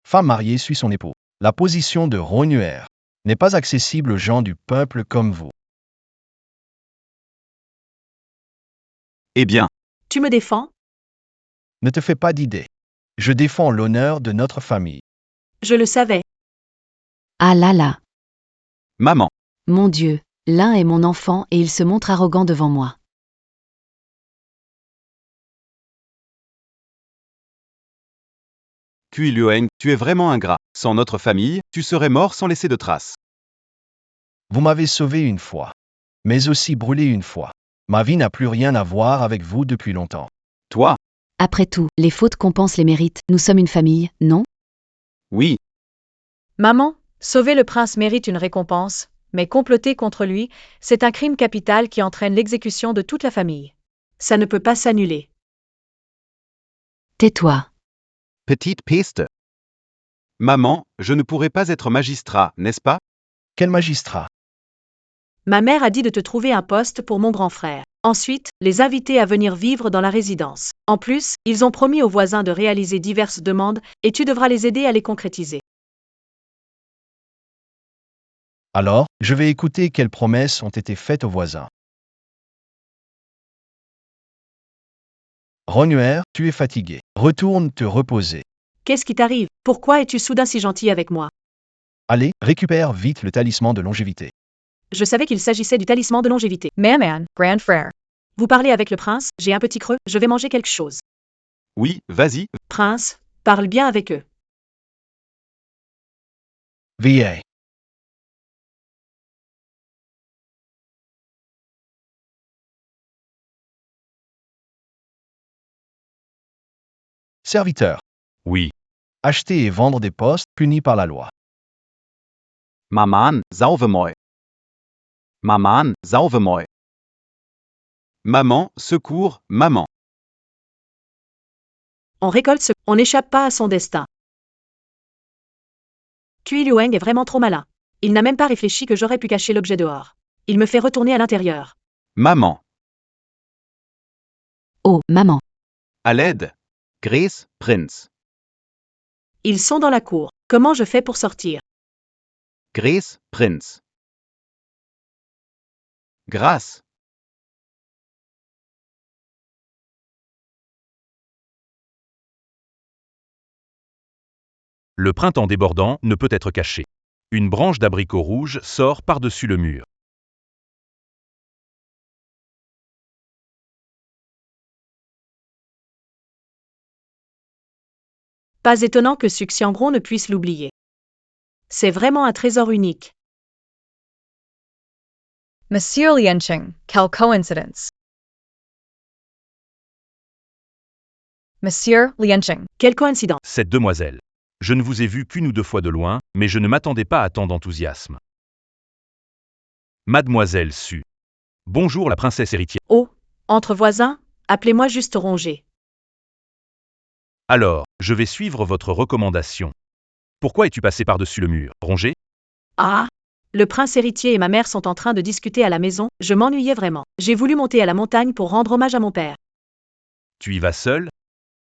Femme mariée suit son époux. La position de Ronuer n'est pas accessible aux gens du peuple comme vous. Eh bien, Tu me défends? Ne te fais pas d'idée. Je défends l'honneur de notre famille. Je le savais. Ah là là. maman, Mon Dieu, l'un est mon enfant et il se montre arrogant devant moi. Cui Luoeng, tu es vraiment ingrat. Sans notre famille, tu serais mort sans laisser de traces. Vous m'avez sauvé une fois, mais aussi brûlé une fois. Ma vie n'a plus rien à voir avec vous depuis longtemps. Toi? Après tout, les fautes compensent les mérites. Nous sommes une famille, non? Oui. Maman, sauver le prince mérite une récompense, mais comploter contre lui, c'est un crime capital qui entraîne l'exécution de toute la famille. Ça ne peut pas s'annuler. Tais-toi. Petite peste. Maman, je ne pourrais pas être magistrat, n'est-ce pas? Quel magistrat? Ma mère a dit de te trouver un poste pour mon grand frère. Ensuite, les inviter à venir vivre dans la résidence. En plus, ils ont promis aux voisins de réaliser diverses demandes et tu devras les aider à les concrétiser. Alors, je vais écouter quelles promesses ont été faites aux voisins. Ronuer, tu es fatigué. Retourne te reposer. Qu'est-ce qui t'arrive? Pourquoi es-tu soudain si gentil avec moi? Allez, récupère vite le talisman de longévité. Je savais qu'il s'agissait du talisman de longévité. Maman, grand frère. Vous parlez avec le prince, j'ai un petit creux, je vais manger quelque chose. Oui, vas-y. Prince, parle bien avec eux. Veillez. Serviteur. Oui. Acheter et vendre des postes punis par la loi. Maman, sauve moi. Maman, sauve moi. Maman, secours, maman. On récolte ce... On n'échappe pas à son destin. Cui Luoeng est vraiment trop malin. Il n'a même pas réfléchi que j'aurais pu cacher l'objet dehors. Il me fait retourner à l'intérieur. Maman. Oh, maman. À l'aide. Grace, Prinz. Ils sont dans la cour. Comment je fais pour sortir? Grace, Prinz. Grâce. Le printemps débordant ne peut être caché. Une branche d'abricot rouge sort par-dessus le mur. Pas étonnant que Suxiangron ne puisse l'oublier. C'est vraiment un trésor unique. Monsieur Liancheng, quelle coïncidence. Monsieur Liancheng. Quelle coïncidence. Cette demoiselle. Je ne vous ai vu qu'une ou deux fois de loin, mais je ne m'attendais pas à tant d'enthousiasme. Mademoiselle Su. Bonjour la princesse héritière. Oh, entre voisins, appelez-moi juste Rongé. Alors, je vais suivre votre recommandation. Pourquoi es-tu passé par-dessus le mur, Rongé? Ah! Le prince héritier et ma mère sont en train de discuter à la maison, je m'ennuyais vraiment. J'ai voulu monter à la montagne pour rendre hommage à mon père. Tu y vas seul?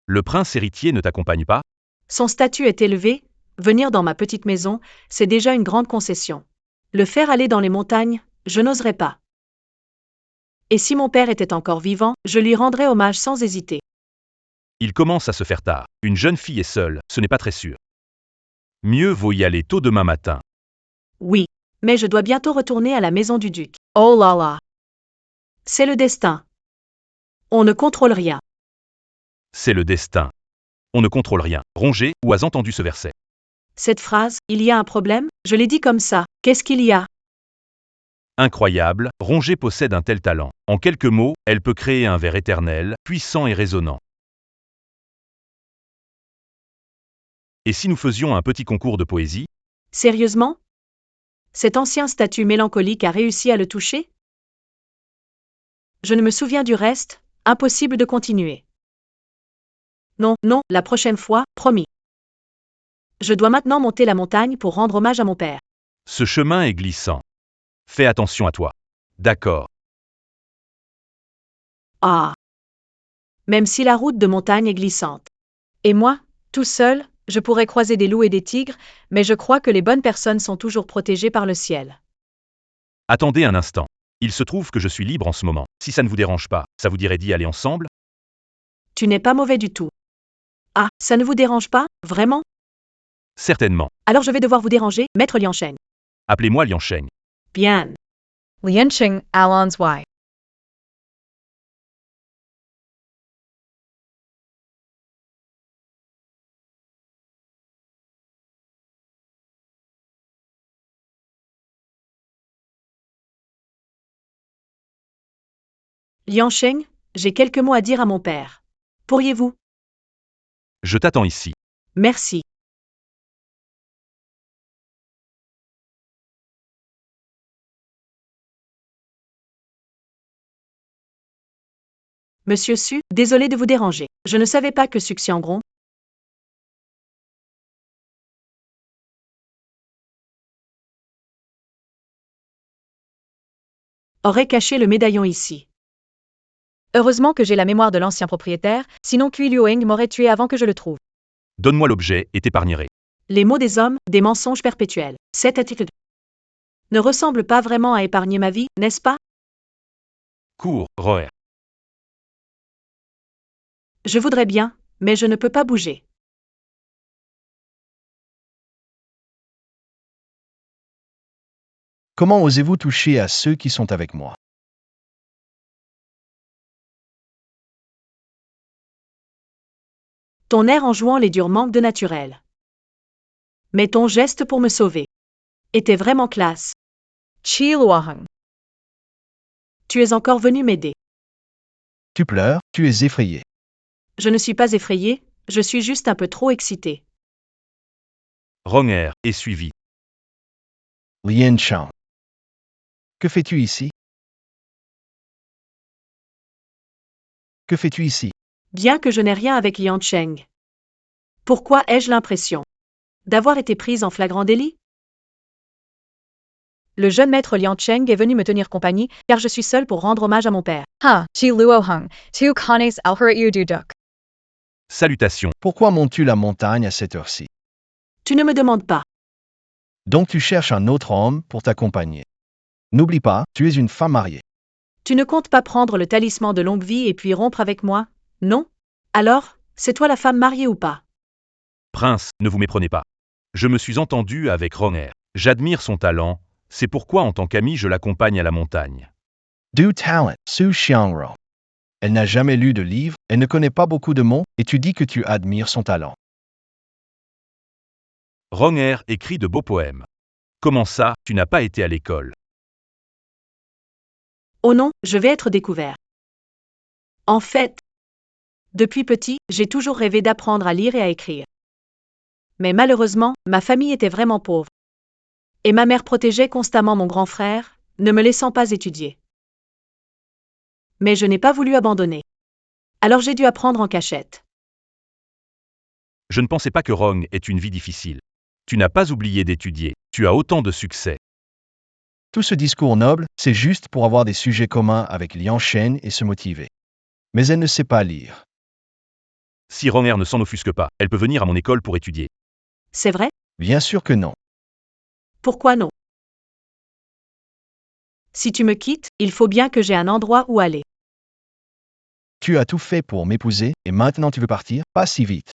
Le prince héritier ne t'accompagne pas? Son statut est élevé, venir dans ma petite maison, c'est déjà une grande concession. Le faire aller dans les montagnes, je n'oserais pas. Et si mon père était encore vivant, je lui rendrais hommage sans hésiter. Il commence à se faire tard. Une jeune fille est seule, ce n'est pas très sûr. Mieux vaut y aller tôt demain matin. Oui, mais je dois bientôt retourner à la maison du duc. Oh là là! C'est le destin. On ne contrôle rien. C'est le destin. On ne contrôle rien. Rongé, où as entendu ce verset? Cette phrase, il y a un problème, je l'ai dit comme ça, qu'est-ce qu'il y a? Incroyable, Rongé possède un tel talent. En quelques mots, elle peut créer un vers éternel, puissant et résonnant. Et si nous faisions un petit concours de poésie? Sérieusement? Cet ancien statut mélancolique a réussi à le toucher? Je ne me souviens du reste, impossible de continuer. Non, non, la prochaine fois, promis. Je dois maintenant monter la montagne pour rendre hommage à mon père. Ce chemin est glissant. Fais attention à toi. D'accord. Ah. Même si la route de montagne est glissante. Et moi, tout seul, je pourrais croiser des loups et des tigres, mais je crois que les bonnes personnes sont toujours protégées par le ciel. Attendez un instant. Il se trouve que je suis libre en ce moment. Si ça ne vous dérange pas, ça vous dirait d'y aller ensemble? Tu n'es pas mauvais du tout. Ah, ça ne vous dérange pas, vraiment? Certainement. Alors je vais devoir vous déranger, maître Liansheng. Appelez-moi Liansheng. Bien. Liansheng, Alon's Y. Liansheng, j'ai quelques mots à dire à mon père. Pourriez-vous? Je t'attends ici. Merci. Monsieur Su, désolé de vous déranger. Je ne savais pas que Suxiangron aurait caché le médaillon ici. Heureusement que j'ai la mémoire de l'ancien propriétaire, sinon Kui Liueng m'aurait tué avant que je le trouve. Donne-moi l'objet et t'épargnerai. Les mots des hommes, des mensonges perpétuels. Cette attitude ne ressemble pas vraiment à épargner ma vie, n'est-ce pas? Cours, Roer. Je voudrais bien, mais je ne peux pas bouger. Comment osez-vous toucher à ceux qui sont avec moi? Ton air en jouant les durs manque de naturel. Mais ton geste pour me sauver était vraiment classe. Chi Luoheng. Tu es encore venu m'aider. Tu pleures, tu es effrayé. Je ne suis pas effrayée, je suis juste un peu trop excitée. Ronger est suivi. Lien Chang. Que fais-tu ici? Que fais-tu ici? Bien que je n'ai rien avec Liansheng. Pourquoi ai-je l'impression d'avoir été prise en flagrant délit? Le jeune maître Liansheng est venu me tenir compagnie, car je suis seule pour rendre hommage à mon père. Ha, Chi Luoheng, Tu Kanes Alhurt Duduk. Salutations. Pourquoi montes-tu la montagne à cette heure-ci? Tu ne me demandes pas. Donc tu cherches un autre homme pour t'accompagner. N'oublie pas, tu es une femme mariée. Tu ne comptes pas prendre le talisman de longue vie et puis rompre avec moi, non? Alors, c'est toi la femme mariée ou pas? Prince, ne vous méprenez pas. Je me suis entendu avec Ronger. J'admire son talent, c'est pourquoi en tant qu'ami je l'accompagne à la montagne. Du talent, Su Xiangro. Elle n'a jamais lu de livre, elle ne connaît pas beaucoup de mots, et tu dis que tu admires son talent. Ronger écrit de beaux poèmes. Comment ça, tu n'as pas été à l'école? Oh non, je vais être découvert. En fait, depuis petit, j'ai toujours rêvé d'apprendre à lire et à écrire. Mais malheureusement, ma famille était vraiment pauvre. Et ma mère protégeait constamment mon grand frère, ne me laissant pas étudier. Mais je n'ai pas voulu abandonner. Alors j'ai dû apprendre en cachette. Je ne pensais pas que Rong ait une vie difficile. Tu n'as pas oublié d'étudier, tu as autant de succès. Tout ce discours noble, c'est juste pour avoir des sujets communs avec Liansheng et se motiver. Mais elle ne sait pas lire. Si Ronger ne s'en offusque pas, elle peut venir à mon école pour étudier. C'est vrai? Bien sûr que non. Pourquoi non? Si tu me quittes, il faut bien que j'aie un endroit où aller. Tu as tout fait pour m'épouser, et maintenant tu veux partir? Pas si vite.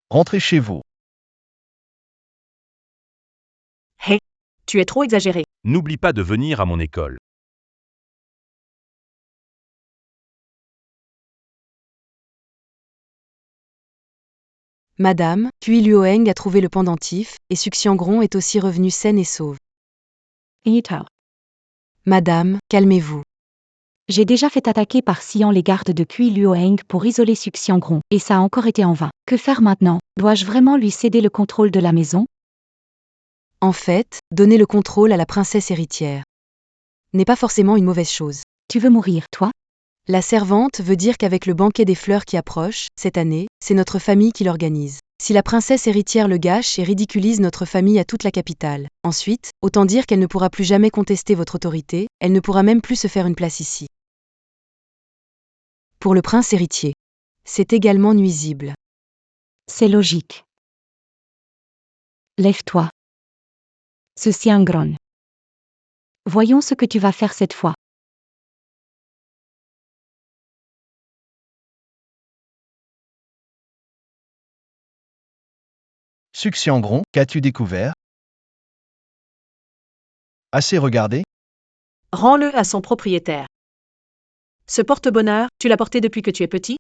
Rentrez chez vous. Hé, tu es trop exagéré. N'oublie pas de venir à mon école. Madame, Kui Luoheng a trouvé le pendentif, et Suxiangron est aussi revenu saine et sauve. Yitao. Madame, calmez-vous. J'ai déjà fait attaquer par Xian les gardes de Kui Luoheng pour isoler Suxiangron, et ça a encore été en vain. Que faire maintenant? Dois-je vraiment lui céder le contrôle de la maison? En fait, donner le contrôle à la princesse héritière n'est pas forcément une mauvaise chose. Tu veux mourir, toi? La servante veut dire qu'avec le banquet des fleurs qui approche, cette année, c'est notre famille qui l'organise. Si la princesse héritière le gâche et ridiculise notre famille à toute la capitale, ensuite, autant dire qu'elle ne pourra plus jamais contester votre autorité, elle ne pourra même plus se faire une place ici. Pour le prince héritier, c'est également nuisible. C'est logique. Lève-toi. Ceci engronne. Voyons ce que tu vas faire cette fois. Suxiangron, qu'as-tu découvert? Assez regardé? Rends-le à son propriétaire. Ce porte-bonheur, tu l'as porté depuis que tu es petit?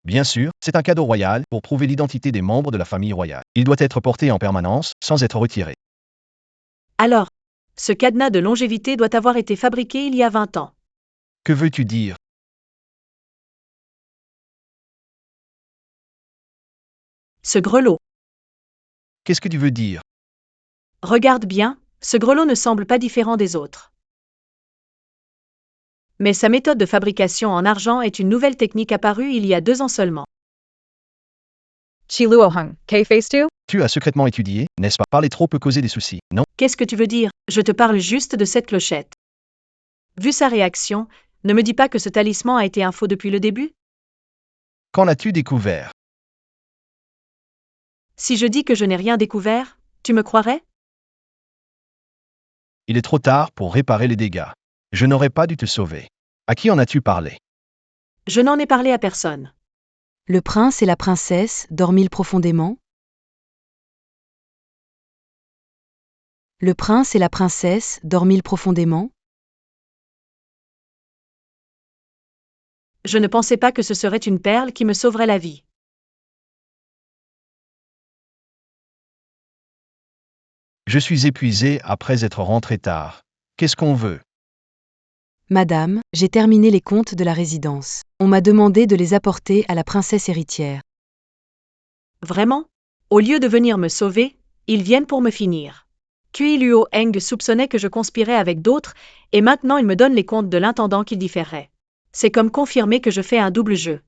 Bien sûr, c'est un cadeau royal pour prouver l'identité des membres de la famille royale. Il doit être porté en permanence, sans être retiré. Alors, ce cadenas de longévité doit avoir été fabriqué il y a 20 ans. Que veux-tu dire? Ce grelot. Qu'est-ce que tu veux dire? Regarde bien, ce grelot ne semble pas différent des autres. Mais sa méthode de fabrication en argent est une nouvelle technique apparue il y a 2 ans seulement. Chi luohung, K face tu? Tu as secrètement étudié, n'est-ce pas? Parler trop peut causer des soucis, non? Qu'est-ce que tu veux dire? Je te parle juste de cette clochette. Vu sa réaction, ne me dis pas que ce talisman a été un faux depuis le début? Qu'en as-tu découvert? Si je dis que je n'ai rien découvert, tu me croirais? Il est trop tard pour réparer les dégâts. Je n'aurais pas dû te sauver. À qui en as-tu parlé? Je n'en ai parlé à personne. Le prince et la princesse dorment-ils profondément? Le prince et la princesse dorment-ils profondément? Je ne pensais pas que ce serait une perle qui me sauverait la vie. Je suis épuisé après être rentré tard. Qu'est-ce qu'on veut? Madame, j'ai terminé les comptes de la résidence. On m'a demandé de les apporter à la princesse héritière. Vraiment? Au lieu de venir me sauver, ils viennent pour me finir. Kui Luo Heng soupçonnait que je conspirais avec d'autres, et maintenant il me donne les comptes de l'intendant qu'il différait. C'est comme confirmer que je fais un double jeu.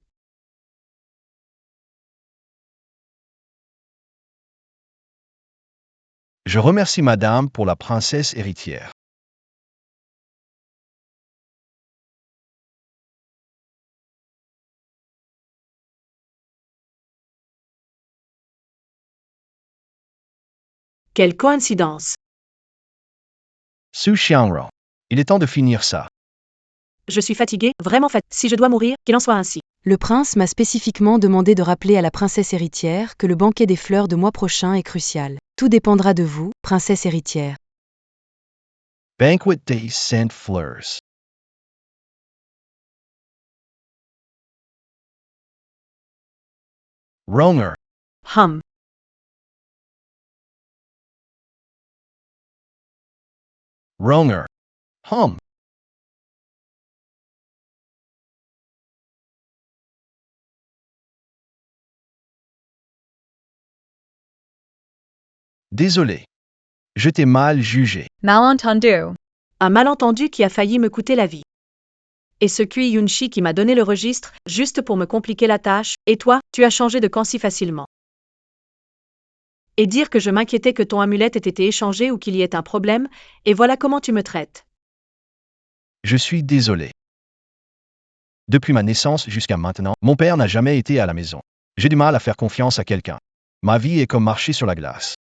Je remercie madame pour la princesse héritière. Quelle coïncidence! Su Xiangro. Il est temps de finir ça. Je suis fatigué, vraiment fatigué. Si je dois mourir, qu'il en soit ainsi. Le prince m'a spécifiquement demandé de rappeler à la princesse héritière que le banquet des fleurs de mois prochain est crucial. Tout dépendra de vous, princesse héritière. Banquet des Saint Fleurs. Wronger. Hum. Wronger. Hum. Désolé. Je t'ai mal jugé. Malentendu. Un malentendu qui a failli me coûter la vie. Et ce Kui Yunshi qui m'a donné le registre, juste pour me compliquer la tâche, et toi, tu as changé de camp si facilement. Et dire que je m'inquiétais que ton amulette ait été échangée ou qu'il y ait un problème, et voilà comment tu me traites. Je suis désolé. Depuis ma naissance jusqu'à maintenant, mon père n'a jamais été à la maison. J'ai du mal à faire confiance à quelqu'un. Ma vie est comme marcher sur la glace.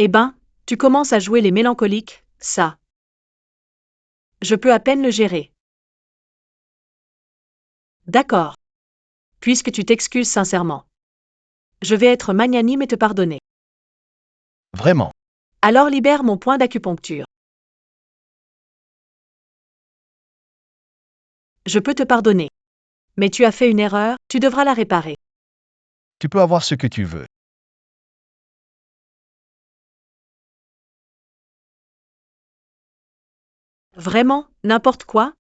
Eh ben, tu commences à jouer les mélancoliques, ça. Je peux à peine le gérer. D'accord. Puisque tu t'excuses sincèrement. Je vais être magnanime et te pardonner. Vraiment. Alors libère mon point d'acupuncture. Je peux te pardonner. Mais tu as fait une erreur, tu devras la réparer. Tu peux avoir ce que tu veux. Vraiment, n'importe quoi?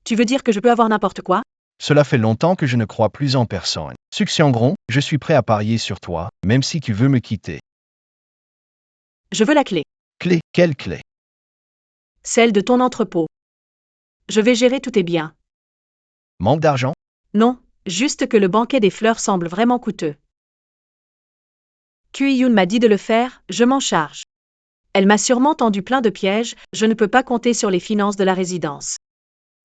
Tu veux dire que je peux avoir n'importe quoi? Cela fait longtemps que je ne crois plus en personne. Suxiangron, je suis prêt à parier sur toi, même si tu veux me quitter. Je veux la clé. Clé, quelle clé? Celle de ton entrepôt. Je vais gérer tous tes biens. Manque d'argent? Non, juste que le banquet des fleurs semble vraiment coûteux. Kui-Yun m'a dit de le faire, je m'en charge. Elle m'a sûrement tendu plein de pièges, je ne peux pas compter sur les finances de la résidence.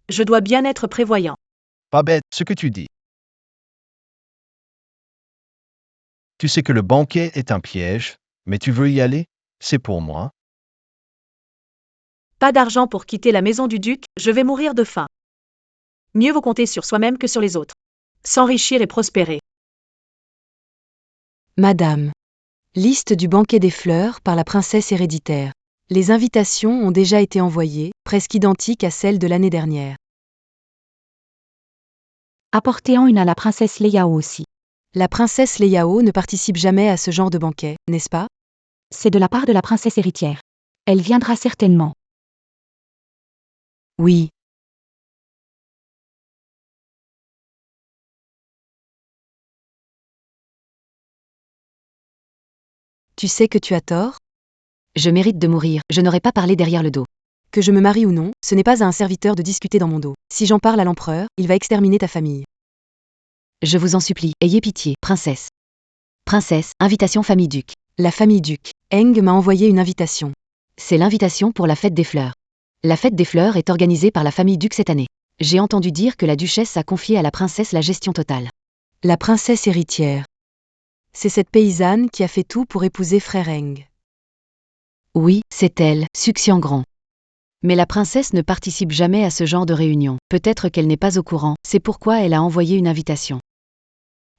Je dois bien être prévoyant. Pas bête, ce que tu dis. Tu sais que le banquet est un piège, mais tu veux y aller? C'est pour moi. Pas d'argent pour quitter la maison du duc, je vais mourir de faim. Mieux vaut compter sur soi-même que sur les autres. S'enrichir et prospérer. Madame. Liste du banquet des fleurs par la princesse héréditaire. Les invitations ont déjà été envoyées, presque identiques à celles de l'année dernière. Apportez-en une à la princesse Léao aussi. La princesse Léao ne participe jamais à ce genre de banquet, n'est-ce pas? C'est de la part de la princesse héritière. Elle viendra certainement. Oui. Tu sais que tu as tort? Je mérite de mourir, je n'aurais pas parlé derrière le dos. Que je me marie ou non, ce n'est pas à un serviteur de discuter dans mon dos. Si j'en parle à l'empereur, il va exterminer ta famille. Je vous en supplie, ayez pitié, princesse. Princesse, invitation famille duc. La famille duc. Eng m'a envoyé une invitation. C'est l'invitation pour la fête des fleurs. La fête des fleurs est organisée par la famille duc cette année. J'ai entendu dire que la duchesse a confié à la princesse la gestion totale. La princesse héritière. C'est cette paysanne qui a fait tout pour épouser frère Eng. Oui, c'est elle, Suxiangran. Mais la princesse ne participe jamais à ce genre de réunion. Peut-être qu'elle n'est pas au courant, c'est pourquoi elle a envoyé une invitation.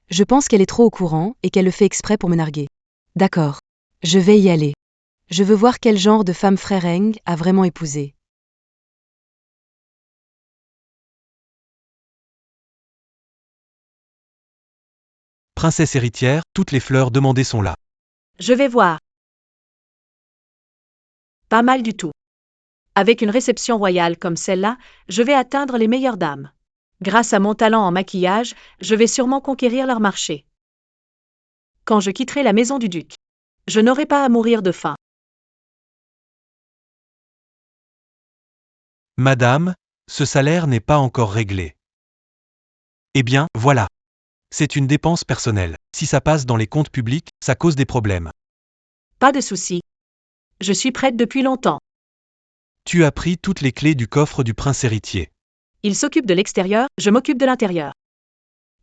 Je pense qu'elle est trop au courant et qu'elle le fait exprès pour me narguer. D'accord. Je vais y aller. Je veux voir quel genre de femme frère Eng a vraiment épousé. Princesse héritière, toutes les fleurs demandées sont là. Je vais voir. Pas mal du tout. Avec une réception royale comme celle-là, je vais atteindre les meilleures dames. Grâce à mon talent en maquillage, je vais sûrement conquérir leur marché. Quand je quitterai la maison du duc, je n'aurai pas à mourir de faim. Madame, ce salaire n'est pas encore réglé. Eh bien, voilà. C'est une dépense personnelle. Si ça passe dans les comptes publics, ça cause des problèmes. Pas de souci. Je suis prête depuis longtemps. Tu as pris toutes les clés du coffre du prince héritier. Ils s'occupent de l'extérieur, je m'occupe de l'intérieur.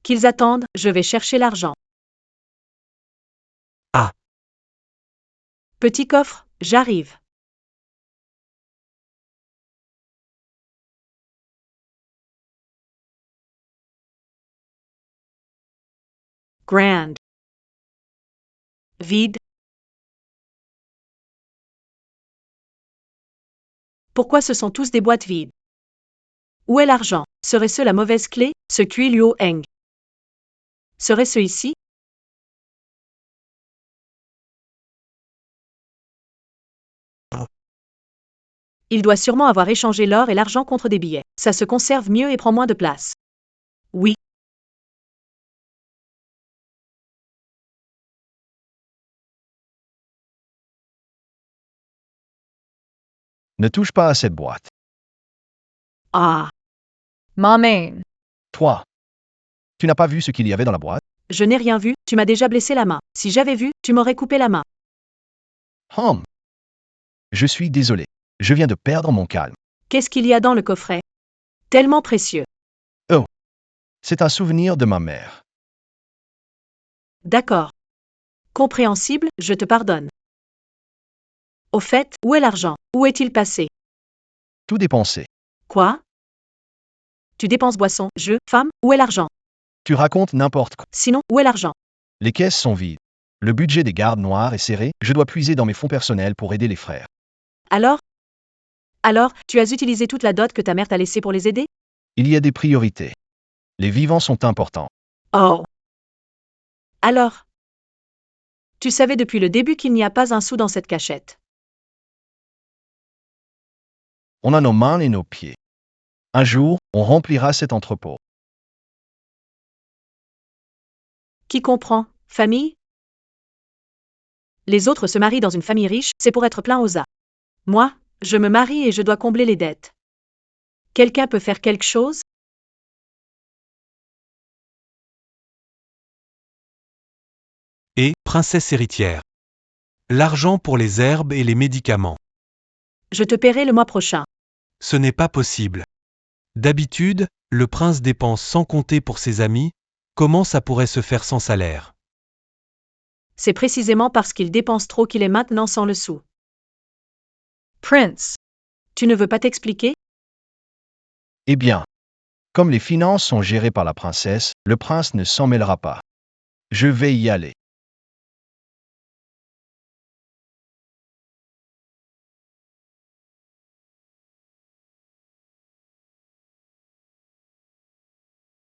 Qu'ils attendent, je vais chercher l'argent. Ah. Petit coffre, j'arrive. Grand. Vide. Pourquoi ce sont tous des boîtes vides? Où est l'argent? Serait-ce la mauvaise clé, ce Kui Luo Eng? Serait-ce ici? Il doit sûrement avoir échangé l'or et l'argent contre des billets. Ça se conserve mieux et prend moins de place. Oui. Ne touche pas à cette boîte. Ah. Maman. Toi. Tu n'as pas vu ce qu'il y avait dans la boîte? Je n'ai rien vu, tu m'as déjà blessé la main. Si j'avais vu, tu m'aurais coupé la main. Je suis désolé. Je viens de perdre mon calme. Qu'est-ce qu'il y a dans le coffret? Tellement précieux. C'est un souvenir de ma mère. D'accord. Compréhensible, je te pardonne. Au fait, où est l'argent? Où est-il passé? Tout dépensé. Quoi? Tu dépenses boisson, jeux, femme, où est l'argent? Tu racontes n'importe quoi. Sinon, où est l'argent? Les caisses sont vides. Le budget des gardes noirs est serré, je dois puiser dans mes fonds personnels pour aider les frères. Alors, tu as utilisé toute la dot que ta mère t'a laissée pour les aider? Il y a des priorités. Les vivants sont importants. Oh. Alors, tu savais depuis le début qu'il n'y a pas un sou dans cette cachette. On a nos mains et nos pieds. Un jour, on remplira cet entrepôt. Qui comprend, famille? Les autres se marient dans une famille riche, c'est pour être plein aux as. Moi, je me marie et je dois combler les dettes. Quelqu'un peut faire quelque chose? Et, princesse héritière. L'argent pour les herbes et les médicaments. Je te paierai le mois prochain. Ce n'est pas possible. D'habitude, le prince dépense sans compter pour ses amis, comment ça pourrait se faire sans salaire? C'est précisément parce qu'il dépense trop qu'il est maintenant sans le sou. Prince. Tu ne veux pas t'expliquer? Eh bien, comme les finances sont gérées par la princesse, le prince ne s'en mêlera pas. Je vais y aller.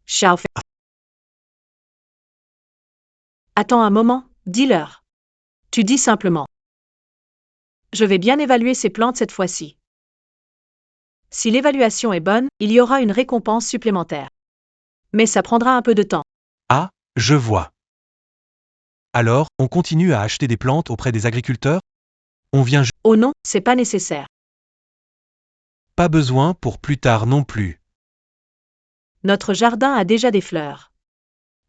Xiao Fei. Attends un moment, dis-leur. Tu dis simplement. Je vais bien évaluer ces plantes cette fois-ci. Si l'évaluation est bonne, il y aura une récompense supplémentaire. Mais ça prendra un peu de temps. Ah, je vois. Alors, on continue à acheter des plantes auprès des agriculteurs? On vient Oh non, c'est pas nécessaire. pas besoin pour plus tard non plus. Notre jardin a déjà des fleurs.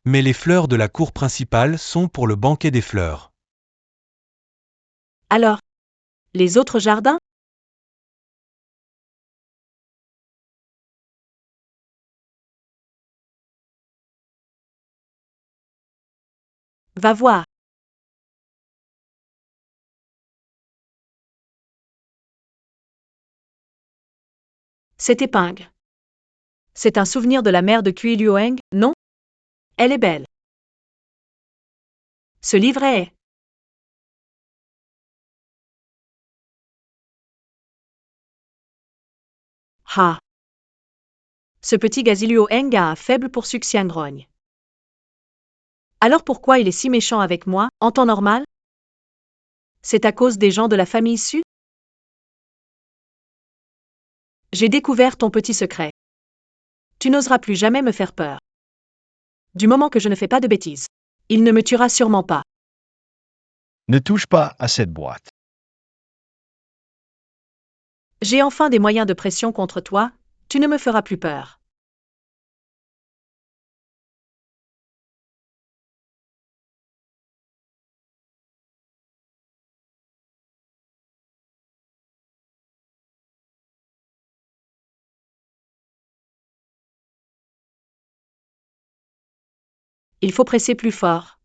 Mais les fleurs de la cour principale sont pour le banquet des fleurs. Alors, les autres jardins? Va voir. Cette épingle. C'est un souvenir de la mère de Cui Luoeng, non? Elle est belle. Ce livret est. Ah. Ce petit Luoeng a un faible pour Suxiangrogne. Alors pourquoi il est si méchant avec moi, en temps normal? C'est à cause des gens de la famille Su? J'ai découvert ton petit secret. Tu n'oseras plus jamais me faire peur. Du moment que je ne fais pas de bêtises. Il ne me tuera sûrement pas. Ne touche pas à cette boîte. J'ai enfin des moyens de pression contre toi, tu ne me feras plus peur. Il faut presser plus fort.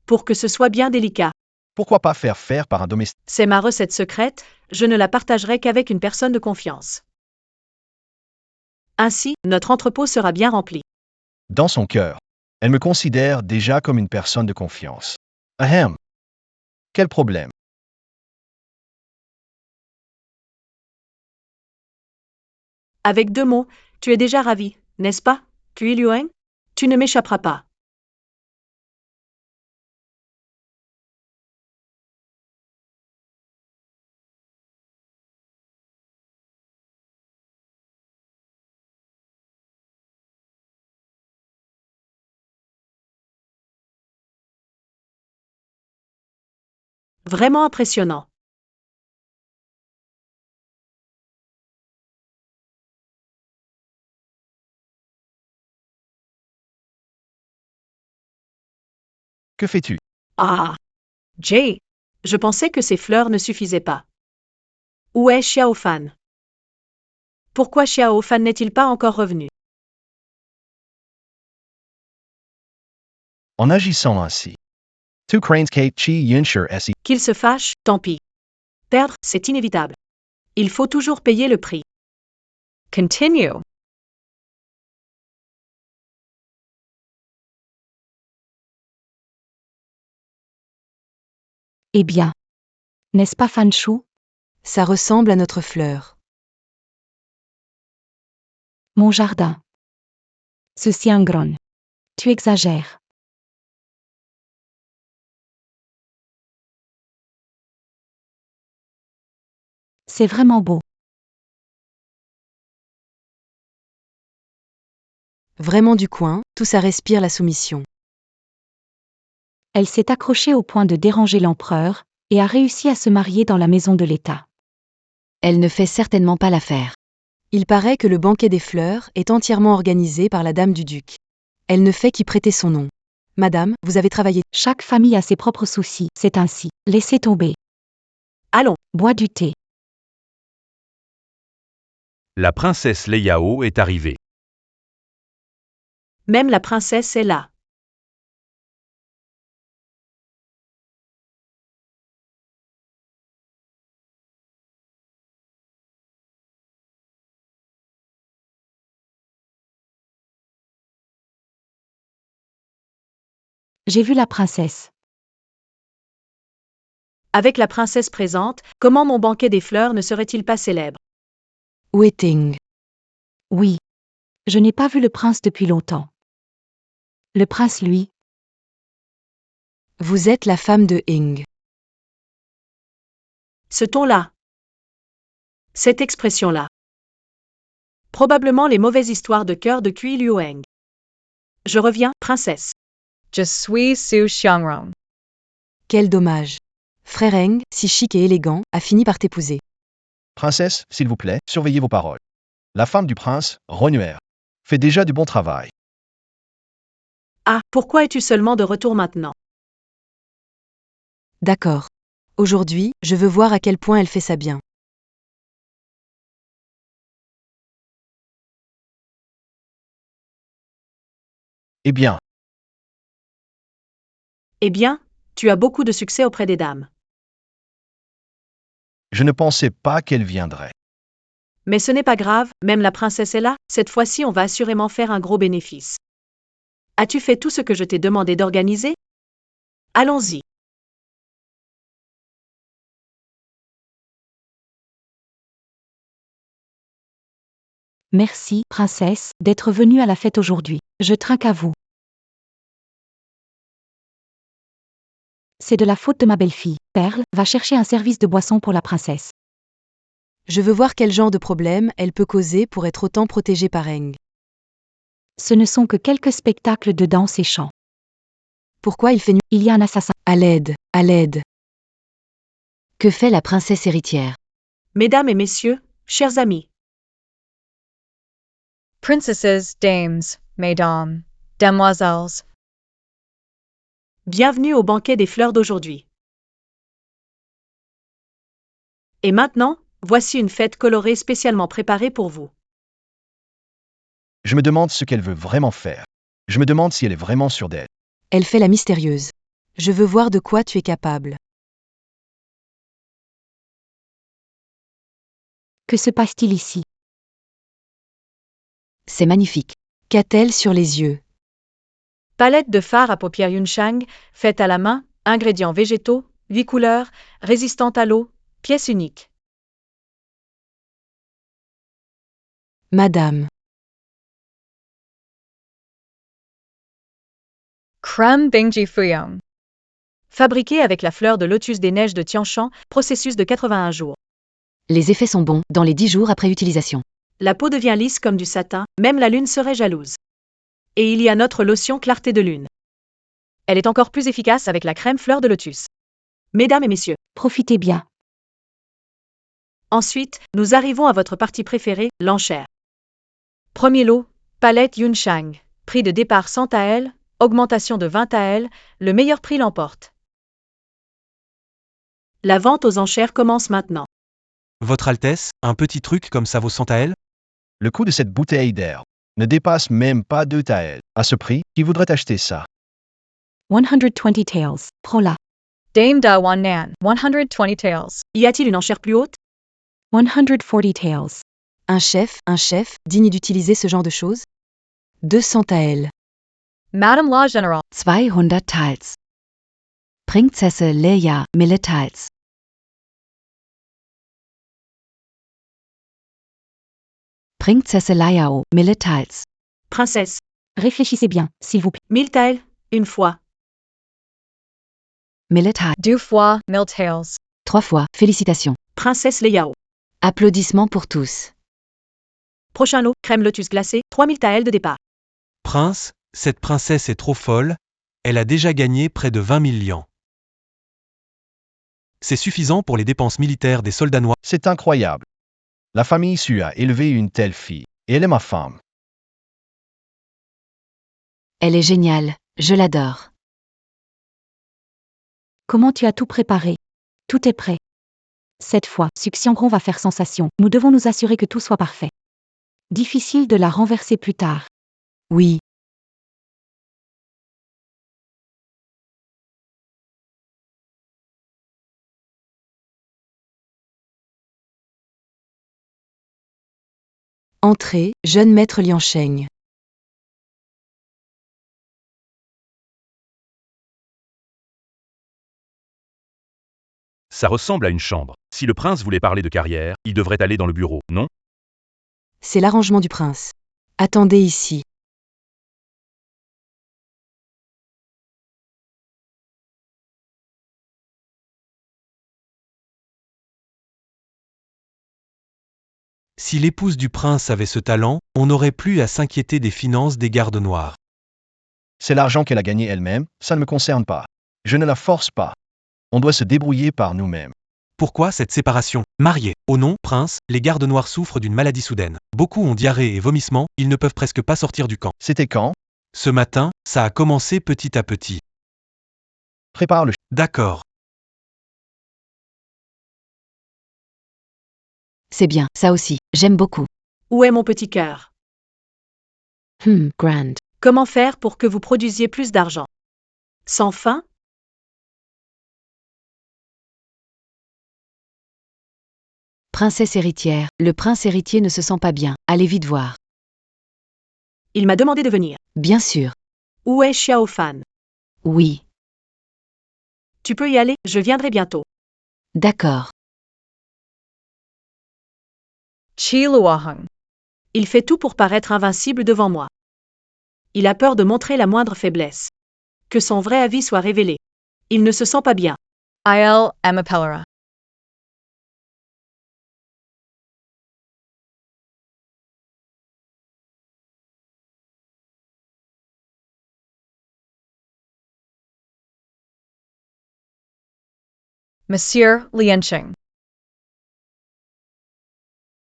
Pour que ce soit bien délicat. Pourquoi pas faire par un domestique? C'est ma recette secrète, je ne la partagerai qu'avec une personne de confiance. Ainsi, notre entrepôt sera bien rempli. Dans son cœur, elle me considère déjà comme une personne de confiance. Ahem. Quel problème? Avec 2 mots, tu es déjà ravi, n'est-ce pas, Cui Luoeng? Tu ne m'échapperas pas. Vraiment impressionnant. Que fais-tu? Ah! Jay! Je pensais que ces fleurs ne suffisaient pas. Où est Xiao Fan? Pourquoi Xiao Fan n'est-il pas encore revenu? En agissant ainsi. Tu crains que Chi Yunshur si. Qu'il se fâche, tant pis. Perdre, c'est inévitable. Il faut toujours payer le prix. Continue. Eh bien. N'est-ce pas Fanshu? Ça ressemble à notre fleur. Mon jardin. Ceci un gron. Tu exagères. C'est vraiment beau. Vraiment du coin, tout ça respire la soumission. Elle s'est accrochée au point de déranger l'empereur, et a réussi à se marier dans la maison de l'État. Elle ne fait certainement pas l'affaire. Il paraît que le banquet des fleurs est entièrement organisé par la dame du duc. Elle ne fait qu'y prêter son nom. Madame, vous avez travaillé. Chaque famille a ses propres soucis, c'est ainsi. Laissez tomber. Allons, Bois du thé. La princesse Leia est arrivée. même la princesse est là. J'ai vu la princesse. Avec la princesse présente, comment mon banquet des fleurs ne serait-il pas célèbre? Où est Ting? Oui. Je n'ai pas vu le prince depuis longtemps. Le prince, lui, Vous êtes la femme de Ing. Ce ton-là. Cette expression-là. Probablement les mauvaises histoires de cœur de Cui Luoeng. Je reviens, princesse. Je suis Su Xiangrong. Quel dommage. Frère Eng, si chic et élégant, a fini par t'épouser. Princesse, s'il vous plaît, surveillez vos paroles. La femme du prince, Ronuer, fait déjà du bon travail. Ah, pourquoi es-tu seulement de retour maintenant? D'accord. Aujourd'hui, je veux voir à quel point elle fait ça bien. Eh bien, Eh bien, tu as beaucoup de succès auprès des dames. je ne pensais pas qu'elle viendrait. Mais ce n'est pas grave, même la princesse est là, cette fois-ci on va assurément faire un gros bénéfice. As-tu fait tout ce que je t'ai demandé d'organiser? Allons-y. merci, princesse, d'être venue à la fête aujourd'hui. Je trinque à vous. C'est de la faute de ma belle-fille. Perle, va chercher un service de boisson pour la princesse. Je veux voir quel genre de problème elle peut causer pour être autant protégée par Eng. Ce ne sont que quelques spectacles de danse et chant. Pourquoi il fait nuit? Il y a un assassin. À l'aide, à l'aide. Que fait la princesse héritière? Mesdames et messieurs, chers amis, Princesses, dames, mesdames, demoiselles. bienvenue au banquet des fleurs d'aujourd'hui. Et maintenant, voici une fête colorée spécialement préparée pour vous. Je me demande ce qu'elle veut vraiment faire. Je me demande si elle est vraiment sûre d'elle. Elle fait la mystérieuse. Je veux voir de quoi tu es capable. Que se passe-t-il ici? C'est magnifique. Qu'a-t-elle sur les yeux? Palette de fard à paupières Yunshang, faite à la main, ingrédients végétaux, 8 couleurs, résistante à l'eau, pièce unique. Madame. Crème Bingji Fuyong. Fabriquée avec la fleur de lotus des neiges de Tianshan, processus de 81 jours. Les effets sont bons dans les 10 jours après utilisation. La peau devient lisse comme du satin, même la lune serait jalouse. Et il y a notre lotion clarté de lune. Elle est encore plus efficace avec la crème fleur de lotus. Mesdames et messieurs, Profitez bien. ensuite, nous arrivons à votre partie préférée, l'enchère. Premier lot, palette Yunshang. Prix de départ 100 AL, augmentation de 20 AL, le meilleur prix l'emporte. La vente aux enchères commence maintenant. Votre Altesse, un petit truc comme ça vaut 100 AL? Le coût de cette bouteille d'air ne dépasse même pas 2 taels. À ce prix, qui voudrait acheter ça? 120 taels. Prola. Dame Da Wan Nan, 120 taels. Y a-t-il une enchère plus haute? 140 taels. Un chef, digne d'utiliser ce genre de choses? 200 taels. Madame la Générale. 200 Taels. Princesse Leia, 1000 Taels. Princesse Leiao, 1000 Taels. Princesse, Réfléchissez bien, s'il vous plaît. 1000 taels, une fois. 1000 Taels. 2 fois 1000 taels. 3 fois, félicitations. Princesse Leiao. Applaudissements pour tous. Prochain lot, crème lotus glacée, 3000 taels de départ. Prince, cette princesse est trop folle. Elle a déjà gagné près de 20 000 lians. C'est suffisant pour les dépenses militaires des soldats noirs. C'est incroyable. La famille Su a élevé une telle fille, et elle est ma femme. Elle est géniale, je l'adore. Comment tu as tout préparé? Tout est prêt. Cette fois, Suxiangron va faire sensation. Nous devons nous assurer que tout soit parfait. Difficile de la renverser plus tard. Oui. Entrée, jeune maître Liansheng. Ça ressemble à une chambre. Si le prince voulait parler de carrière, il devrait aller dans le bureau, non? C'est l'arrangement du prince. Attendez ici. Si l'épouse du prince avait ce talent, on n'aurait plus à s'inquiéter des finances des gardes noirs. C'est l'argent qu'elle a gagné elle-même, ça ne me concerne pas. Je ne la force pas. On doit se débrouiller par nous-mêmes. Pourquoi cette séparation? Marié. Oh non, prince, les gardes noirs souffrent d'une maladie soudaine. Beaucoup ont diarrhée et vomissements, ils ne peuvent presque pas sortir du camp. C'était quand? Ce matin, ça a commencé petit à petit. Prépare le... D'accord. C'est bien, ça aussi, j'aime beaucoup. Où est mon petit cœur? Grand. Comment faire pour que vous produisiez plus d'argent? Sans fin? Princesse héritière, le prince héritier ne se sent pas bien, allez vite voir. Il m'a demandé de venir. Bien sûr. Où est Xiao Fan? Oui. Tu peux y aller, je viendrai bientôt. D'accord. Qi Luoheng. Il fait tout pour paraître invincible devant moi. Il a peur de montrer la moindre faiblesse. Que son vrai avis soit révélé. Il ne se sent pas bien. Il Amapellera. Monsieur Liancheng.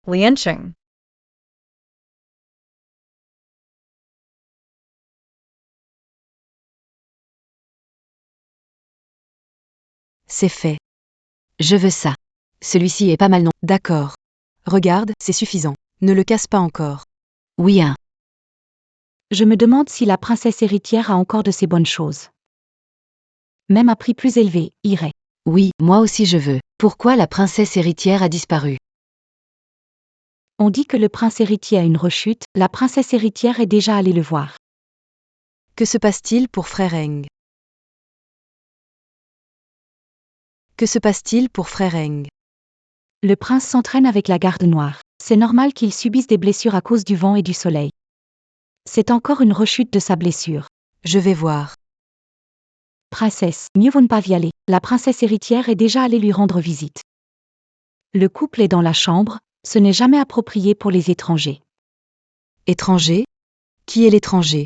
Liancheng. C'est fait. Je veux ça. Celui-ci est pas mal non? D'accord. Regarde, c'est suffisant. Ne le casse pas encore. Oui, hein. Je me demande si la princesse héritière a encore de ces bonnes choses. Même à prix plus élevé, irait. Oui, moi aussi je veux. Pourquoi la princesse héritière a disparu? On dit que le prince héritier a une rechute, la princesse héritière est déjà allée le voir. Que se passe-t-il pour Frère Eng? Que se passe-t-il pour Frère Eng? Le prince s'entraîne avec la garde noire. C'est normal qu'il subisse des blessures à cause du vent et du soleil. C'est encore une rechute de sa blessure. Je vais voir. Princesse, mieux vaut ne pas y aller. La princesse héritière est déjà allée lui rendre visite. Le couple est dans la chambre, ce n'est jamais approprié pour les étrangers. Étranger? Qui est l'étranger?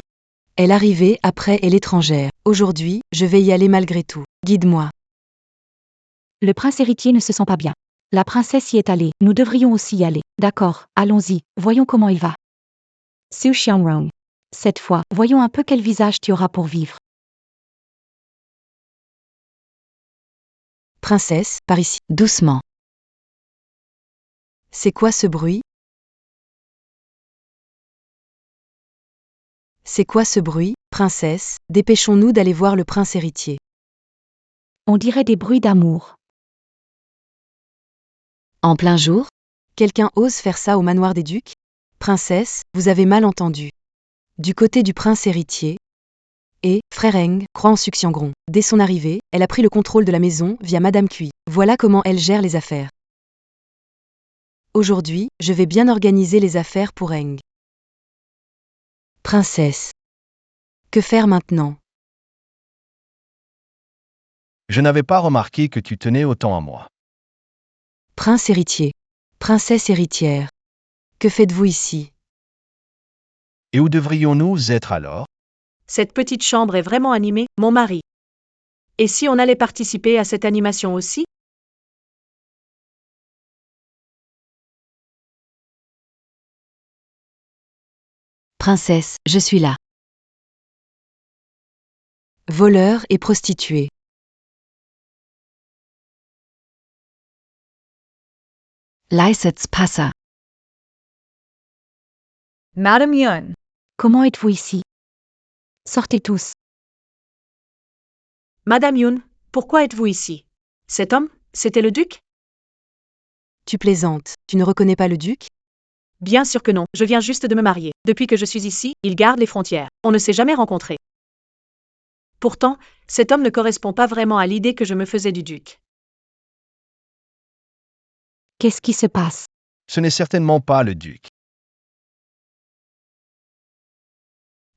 Elle arrivée après est l'étrangère. Aujourd'hui, je vais y aller malgré tout. Guide-moi. Le prince héritier ne se sent pas bien. La princesse y est allée, nous devrions aussi y aller. D'accord, allons-y, voyons comment il va. Su Xiangrong. Cette fois, voyons un peu quel visage tu auras pour vivre. Princesse, par ici. Doucement. C'est quoi ce bruit? C'est quoi ce bruit, princesse? Dépêchons-nous d'aller voir le prince héritier. On dirait des bruits d'amour. En plein jour? Quelqu'un ose faire ça au manoir des ducs? Princesse, vous avez mal entendu. Du côté du prince héritier. Et, Frère Eng, croit en Suxiangron. Dès son arrivée, elle a pris le contrôle de la maison via Madame Cui. Voilà comment elle gère les affaires. Aujourd'hui, je vais bien organiser les affaires pour Eng. Princesse. Que faire maintenant? Je n'avais pas remarqué que tu tenais autant à moi. Prince héritier. Princesse héritière. Que faites-vous ici? Et où devrions-nous être alors? Cette petite chambre est vraiment animée, mon mari. Et si on allait participer à cette animation aussi? Princesse, je suis là. Voleur et prostituée. Leissetspasser. Madame Yun. Comment êtes-vous ici? Sortez tous. Madame Yoon, pourquoi êtes-vous ici? Cet homme, c'était le duc? Tu plaisantes, tu ne reconnais pas le duc? Bien sûr que non, je viens juste de me marier. Depuis que je suis ici, il garde les frontières. On ne s'est jamais rencontrés. Pourtant, cet homme ne correspond pas vraiment à l'idée que je me faisais du duc. Qu'est-ce qui se passe? Ce n'est certainement pas le duc.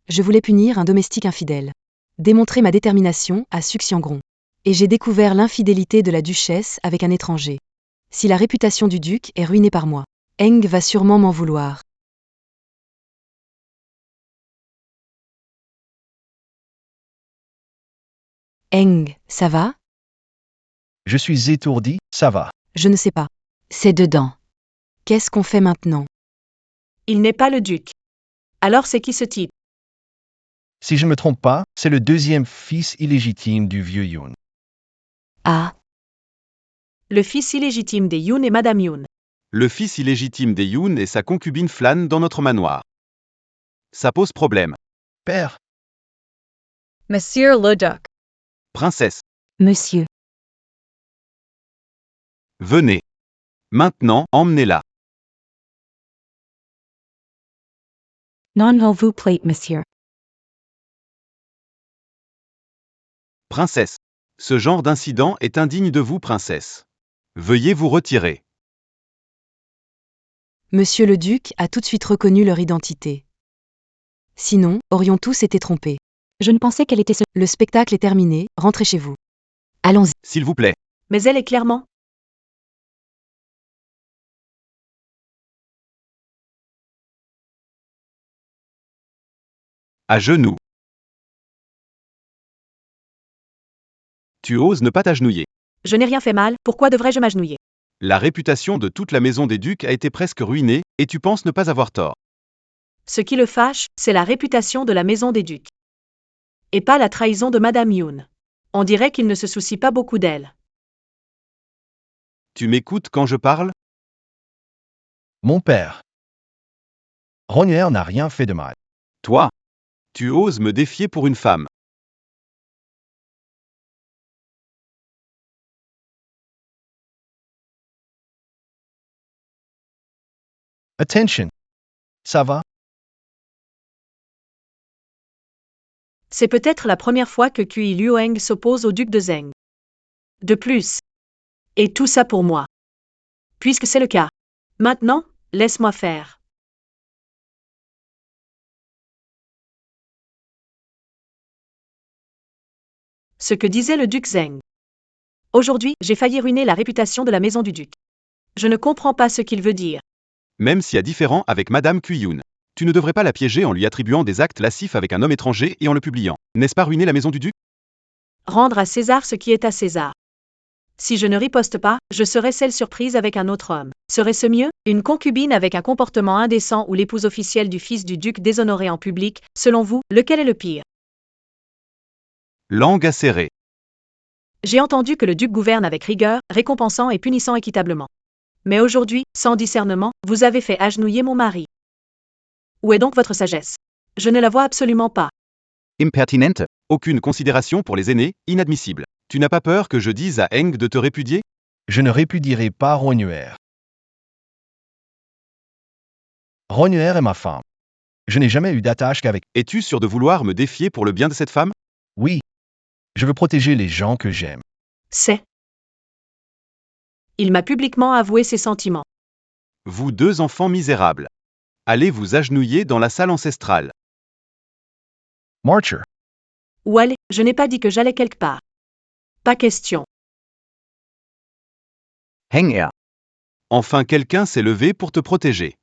Je voulais punir un domestique infidèle. Démontrer ma détermination à Suxiangron. Et j'ai découvert l'infidélité de la duchesse avec un étranger. Si la réputation du duc est ruinée par moi, Eng va sûrement m'en vouloir. Eng, ça va? Je suis étourdi, ça va. Je ne sais pas. C'est dedans. Qu'est-ce qu'on fait maintenant? Il n'est pas le duc. Alors c'est qui ce type? Si je ne me trompe pas, c'est le deuxième fils illégitime du vieux Yoon. Ah, Le fils illégitime des Yoon et Madame Yoon. Le fils illégitime des Yoon et sa concubine flânent dans notre manoir. Ça pose problème. Père, Monsieur le Duc. Princesse, Monsieur. venez. Maintenant, emmenez-la. Non vous plaît, monsieur. Princesse. Ce genre d'incident est indigne de vous, princesse. Veuillez vous retirer. Monsieur le duc a tout de suite reconnu leur identité. Sinon, aurions tous été trompés. Je ne pensais qu'elle était Le spectacle est terminé, rentrez chez vous. allons-y. S'il vous plaît. Mais elle est clairement... À genoux. Tu oses ne pas t'agenouiller. Je n'ai rien fait mal, pourquoi devrais-je m'agenouiller? La réputation de toute la maison des ducs a été presque ruinée, et tu penses ne pas avoir tort. Ce qui le fâche, c'est la réputation de la maison des ducs. Et pas la trahison de Madame Yoon. On dirait qu'il ne se soucie pas beaucoup d'elle. Tu m'écoutes quand je parle? mon père. Rogner n'a rien fait de mal. Toi. Tu oses me défier pour une femme. Attention. Ça va? C'est peut-être la première fois que Kui Luoeng s'oppose au duc de Zheng. De plus. Et tout ça pour moi. Puisque c'est le cas. Maintenant, laisse-moi faire. Ce que disait le duc Zheng. Aujourd'hui, j'ai failli ruiner la réputation de la maison du duc. Je ne comprends pas ce qu'il veut dire. Même s'il y a différent avec Madame Kuyun. Tu ne devrais pas la piéger en lui attribuant des actes lascifs avec un homme étranger et en le publiant. N'est-ce pas ruiner la maison du duc? Rendre à César ce qui est à César. Si je ne riposte pas, je serai celle surprise avec un autre homme. Serait-ce mieux? Une concubine avec un comportement indécent ou l'épouse officielle du fils du duc déshonorée en public? Selon vous, lequel est le pire? Langue acérée. J'ai entendu que le duc gouverne avec rigueur, récompensant et punissant équitablement. Mais aujourd'hui, sans discernement, vous avez fait agenouiller mon mari. Où est donc votre sagesse? Je ne la vois absolument pas. Impertinente. Aucune considération pour les aînés, inadmissible. Tu n'as pas peur que je dise à Eng de te répudier? Je ne répudierai pas Rogner. Rogner est ma femme. Je n'ai jamais eu d'attache qu'avec. Es-tu sûr de vouloir me défier pour le bien de cette femme? Oui. Je veux protéger les gens que j'aime. C'est. Il m'a publiquement avoué ses sentiments. Vous deux enfants misérables. Allez vous agenouiller dans la salle ancestrale. Marcher. Où aller? Je n'ai pas dit que j'allais quelque part. Pas question. Heng. Enfin quelqu'un s'est levé pour te protéger.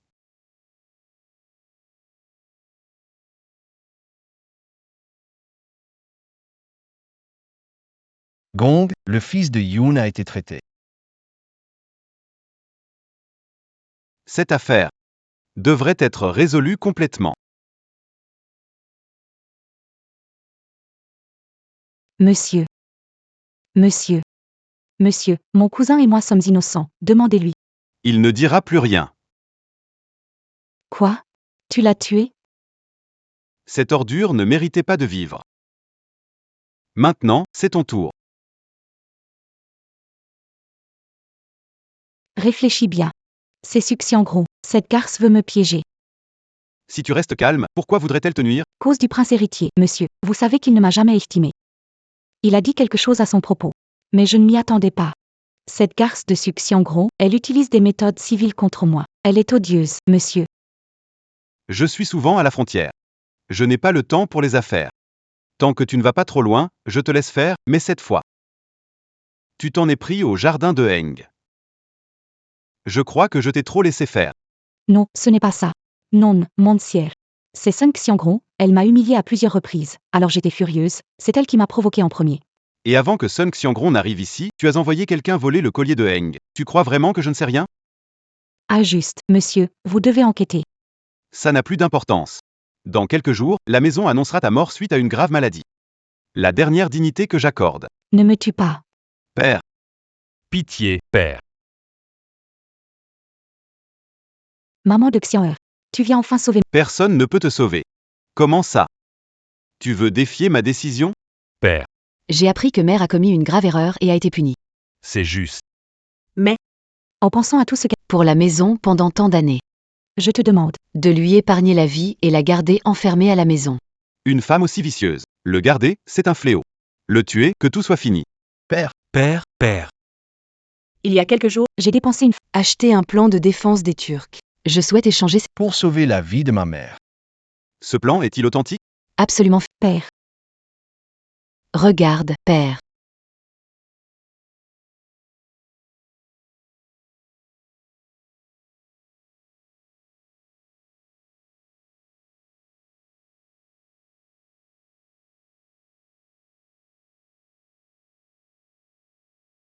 Gong, le fils de Yoon a été traité. Cette affaire devrait être résolue complètement. Monsieur. Monsieur. Monsieur, mon cousin et moi sommes innocents. Demandez-lui. Il ne dira plus rien. Quoi? Tu l'as tué? Cette ordure ne méritait pas de vivre. Maintenant, c'est ton tour. Réfléchis bien. C'est Suxian Gros. Cette garce veut me piéger. Si tu restes calme, pourquoi voudrait-elle te nuire? Cause du prince héritier, monsieur. Vous savez qu'il ne m'a jamais estimé. Il a dit quelque chose à son propos. Mais je ne m'y attendais pas. Cette garce de Suxian Gros, elle utilise des méthodes civiles contre moi. Elle est odieuse, monsieur. Je suis souvent à la frontière. Je n'ai pas le temps pour les affaires. Tant que tu ne vas pas trop loin, je te laisse faire, mais cette fois. Tu t'en es pris au jardin de Heng. Je crois que je t'ai trop laissé faire. Non, ce n'est pas ça. Non, monsieur. C'est Sun Xiangron, elle m'a humiliée à plusieurs reprises. Alors j'étais furieuse, c'est elle qui m'a provoqué en premier. Et avant que Sun Xiangron n'arrive ici, tu as envoyé quelqu'un voler le collier de Heng. Tu crois vraiment que je ne sais rien? Ah juste, monsieur, vous devez enquêter. Ça n'a plus d'importance. Dans quelques jours, la maison annoncera ta mort suite à une grave maladie. La dernière dignité que j'accorde. Ne me tue pas. Père, Pitié, père. Maman de Xian'er, tu viens enfin sauver. personne ne peut te sauver. Comment ça? Tu veux défier ma décision? Père, J'ai appris que mère a commis une grave erreur et a été punie. c'est juste. Mais, En pensant à tout ce qu'elle... Pour la maison pendant tant d'années. Je te demande. De lui épargner la vie et la garder enfermée à la maison. Une femme aussi vicieuse. Le garder, c'est un fléau. Le tuer, que tout soit fini. Père, Père, père. il y a quelques jours, J'ai dépensé une... Acheter un plan de défense des Turcs. Je souhaite échanger pour sauver la vie de ma mère. Ce plan est-il authentique? absolument. Père. Regarde, père.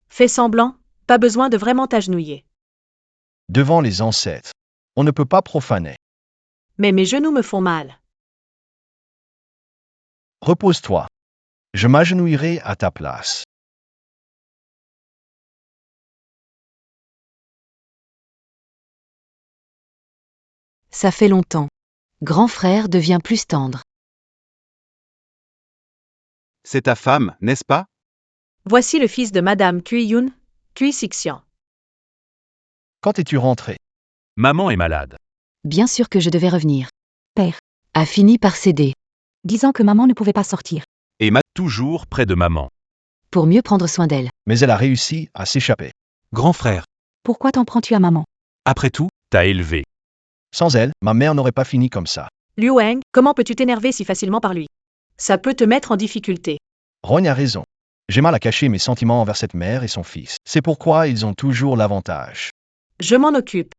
fais semblant, pas besoin de vraiment t'agenouiller. Devant les ancêtres. On ne peut pas profaner. Mais mes genoux me font mal. Repose-toi. Je m'agenouillerai à ta place. Ça fait longtemps. Grand frère devient plus tendre. C'est ta femme, n'est-ce pas? Voici le fils de Madame Kui-Yun, Kui-Sixian. Quand es-tu rentré? Maman est malade. Bien sûr que je devais revenir. Père. A fini par céder. Disant que maman ne pouvait pas sortir. Et Toujours près de maman. Pour mieux prendre soin d'elle. Mais elle a réussi à s'échapper. Grand frère. Pourquoi t'en prends-tu à maman? Après tout, T'as élevé. Sans elle, ma mère n'aurait pas fini comme ça. Liu Heng, comment peux-tu t'énerver si facilement par lui? Ça peut te mettre en difficulté. Rogne a raison. J'ai mal à cacher mes sentiments envers cette mère et son fils. C'est pourquoi ils ont toujours l'avantage. Je m'en occupe.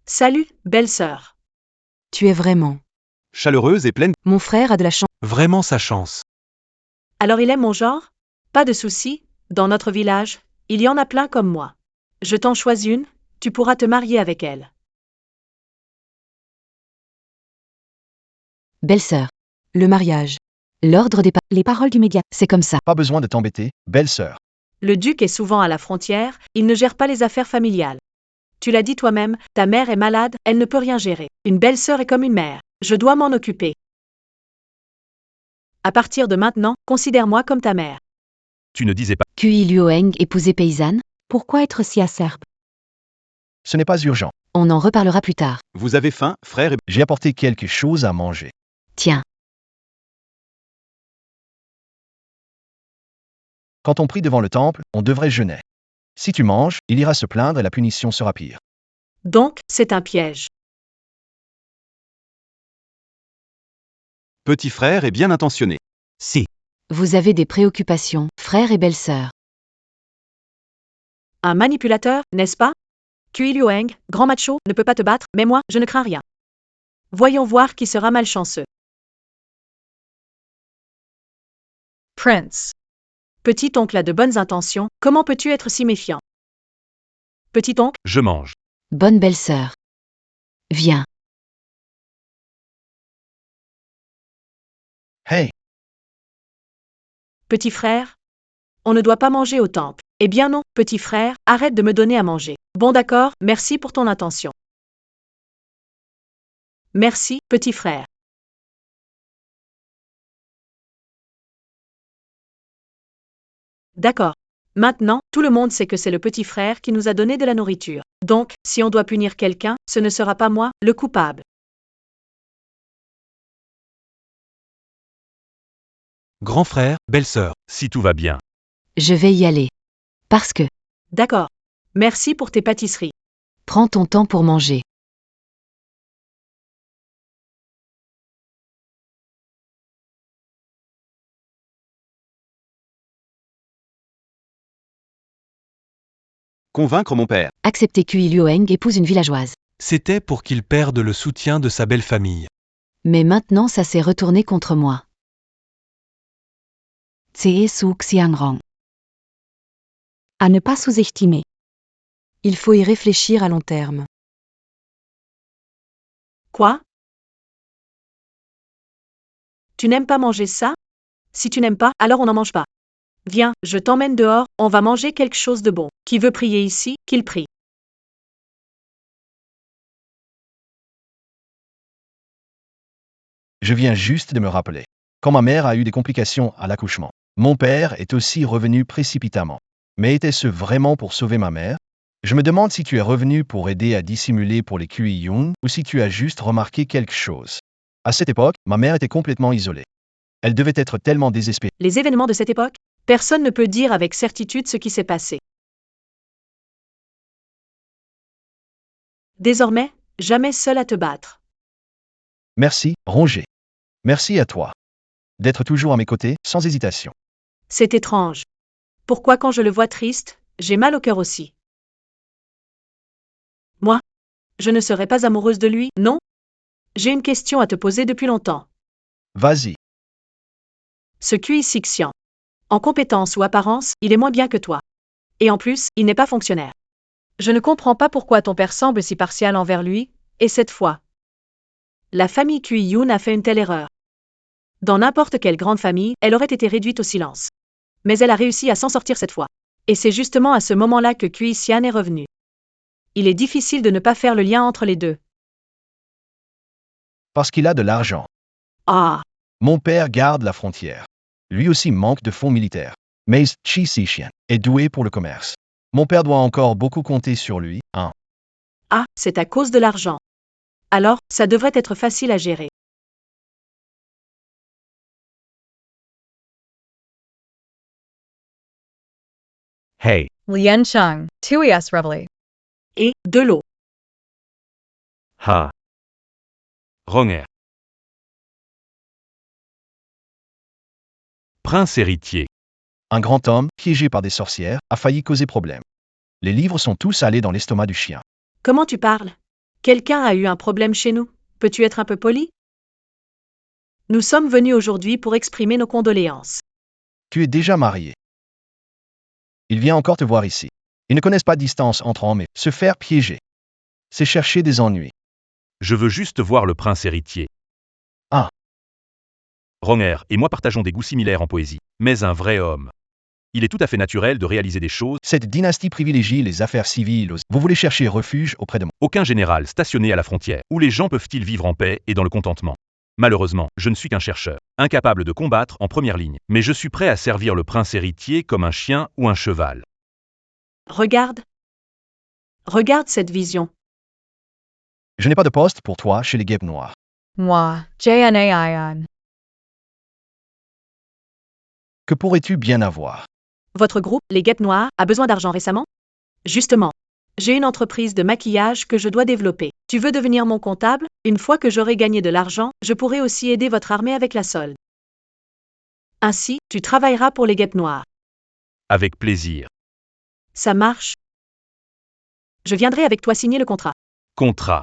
Salut, belle-sœur. Tu es vraiment. chaleureuse et pleine. Mon frère a de la chance. vraiment sa chance. Alors il aime mon genre? Pas de souci, dans notre village, il y en a plein comme moi. Je t'en choisis une, tu pourras te marier avec elle. Belle-sœur. Le mariage. L'ordre des Les paroles du médiateur. C'est comme ça. Pas besoin de t'embêter, belle-sœur. Le duc est souvent à la frontière, il ne gère pas les affaires familiales. Tu l'as dit toi-même, ta mère est malade, elle ne peut rien gérer. Une belle-sœur est comme une mère. Je dois m'en occuper. À partir de maintenant, considère-moi comme ta mère. Tu ne disais pas. Kui Luoheng, épousée paysanne. Pourquoi être si acerbe? Ce n'est pas urgent. On en reparlera plus tard. Vous avez faim, frère et... J'ai apporté quelque chose à manger. Tiens. Quand on prie devant le temple, on devrait jeûner. Si tu manges, il ira se plaindre et la punition sera pire. Donc, c'est un piège. Petit frère est bien intentionné. Si. Vous avez des préoccupations, frère et belle-sœur. Un manipulateur, n'est-ce pas? Kui Luoheng, grand macho, ne peut pas te battre, mais moi, je ne crains rien. Voyons voir qui sera malchanceux. Prince. Petit-oncle a de bonnes intentions, comment peux-tu être si méfiant? Petit-oncle, Je mange. Bonne belle-sœur. Viens. Hey, petit frère? On ne doit pas manger au temple. Eh bien non, petit frère, arrête de me donner à manger. Bon d'accord, merci pour ton attention. Merci, petit frère. D'accord. Maintenant, tout le monde sait que c'est le petit frère qui nous a donné de la nourriture. Donc, si on doit punir quelqu'un, ce ne sera pas moi, le coupable. Grand frère, belle-sœur. Si tout va bien. Je vais y aller. Parce que, D'accord. Merci pour tes pâtisseries. prends ton temps pour manger. Convaincre mon père. Accepter Kui Luoheng épouse une villageoise. C'était pour qu'il perde le soutien de sa belle famille. Mais maintenant ça s'est retourné contre moi. Tse Su Xiangrang. À ne pas sous-estimer. Il faut y réfléchir à long terme. Quoi? Tu n'aimes pas manger ça? Si tu n'aimes pas, alors on n'en mange pas. Viens, je t'emmène dehors, on va manger quelque chose de bon. Qui veut prier ici, qu'il prie. je viens juste de me rappeler. Quand ma mère a eu des complications à l'accouchement, mon père est aussi revenu précipitamment. Mais était-ce vraiment pour sauver ma mère? Je me demande si tu es revenu pour aider à dissimuler pour les Kui-Yoon ou si tu as juste remarqué quelque chose. À cette époque, ma mère était complètement isolée. Elle devait être tellement désespérée. Les événements de cette époque? Personne ne peut dire avec certitude ce qui s'est passé. Désormais, jamais seul à te battre. Merci, Ronger. Merci à toi. D'être toujours à mes côtés, sans hésitation. C'est étrange. Pourquoi quand je le vois triste, j'ai mal au cœur aussi? Moi? Je ne serais pas amoureuse de lui, non? J'ai une question à te poser depuis longtemps. Vas-y. Ce QI Sixian. En compétence ou apparence, il est moins bien que toi. Et en plus, il n'est pas fonctionnaire. Je ne comprends pas pourquoi ton père semble si partial envers lui, et cette fois. La famille Kui-Yoon a fait une telle erreur. Dans n'importe quelle grande famille, elle aurait été réduite au silence. Mais elle a réussi à s'en sortir cette fois. Et c'est justement à ce moment-là que Kui Sian est revenu. Il est difficile de ne pas faire le lien entre les deux. Parce qu'il a de l'argent. Ah, Mon père garde la frontière. Lui aussi manque de fonds militaires. Mais Chi Sixian est doué pour le commerce. Mon père doit encore beaucoup compter sur lui, hein. ah, c'est à cause de l'argent. Alors, ça devrait être facile à gérer. Hey. Lien Chang. Tuias Reveille. Et, de l'eau. Ha. Ronger. Prince héritier. Un grand homme, piégé par des sorcières, a failli causer problème. Les livres sont tous allés dans l'estomac du chien. Comment tu parles? Quelqu'un a eu un problème chez nous. Peux-tu être un peu poli? Nous sommes venus aujourd'hui pour exprimer nos condoléances. Tu es déjà marié. Il vient encore te voir ici. Ils ne connaissent pas de distance entre hommes et se faire piéger. C'est chercher des ennuis. Je veux juste voir le prince héritier. Ah. Ronger et moi partageons des goûts similaires en poésie, mais un vrai homme. Il est tout à fait naturel de réaliser des choses. Cette dynastie privilégie les affaires civiles. Vous voulez chercher refuge auprès de moi. Aucun général stationné à la frontière. Où les gens peuvent-ils vivre en paix et dans le contentement? Malheureusement, je ne suis qu'un chercheur, incapable de combattre en première ligne. Mais je suis prêt à servir le prince héritier comme un chien ou un cheval. Regarde. Regarde cette vision. Je n'ai pas de poste pour toi chez les guêpes noires. Moi. Jnaion. Que pourrais-tu bien avoir? Votre groupe, les Guêpes Noires, a besoin d'argent récemment? Justement. J'ai une entreprise de maquillage que je dois développer. Tu veux devenir mon comptable? Une fois que j'aurai gagné de l'argent, je pourrai aussi aider votre armée avec la solde. Ainsi, tu travailleras pour les Guêpes Noires. Avec plaisir. Ça marche. Je viendrai avec toi signer le contrat. Contrat.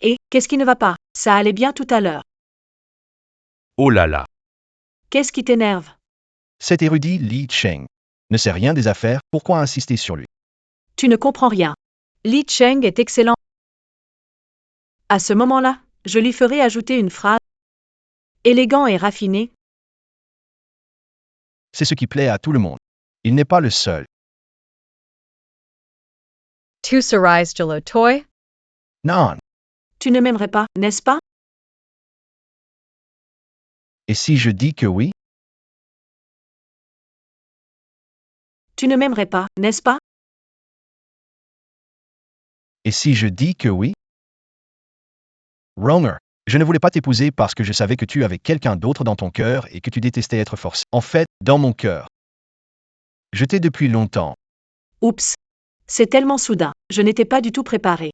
Et, qu'est-ce qui ne va pas? Ça allait bien tout à l'heure. Oh là là. Qu'est-ce qui t'énerve? Cet érudit Li Cheng ne sait rien des affaires, pourquoi insister sur lui? Tu ne comprends rien. Li Cheng est excellent. À ce moment-là, je lui ferai ajouter une phrase. Élégant et raffiné. C'est ce qui plaît à tout le monde. Il n'est pas le seul. Tu serais de le toy? Non. Tu ne m'aimerais pas, n'est-ce pas? Et si je dis que oui? Tu ne m'aimerais pas, n'est-ce pas? Et si je dis que oui? Wronger. Je ne voulais pas t'épouser parce que je savais que tu avais quelqu'un d'autre dans ton cœur et que tu détestais être forcé. En fait, dans mon cœur. Je t'ai depuis longtemps. Oups. C'est tellement soudain, je n'étais pas du tout préparé.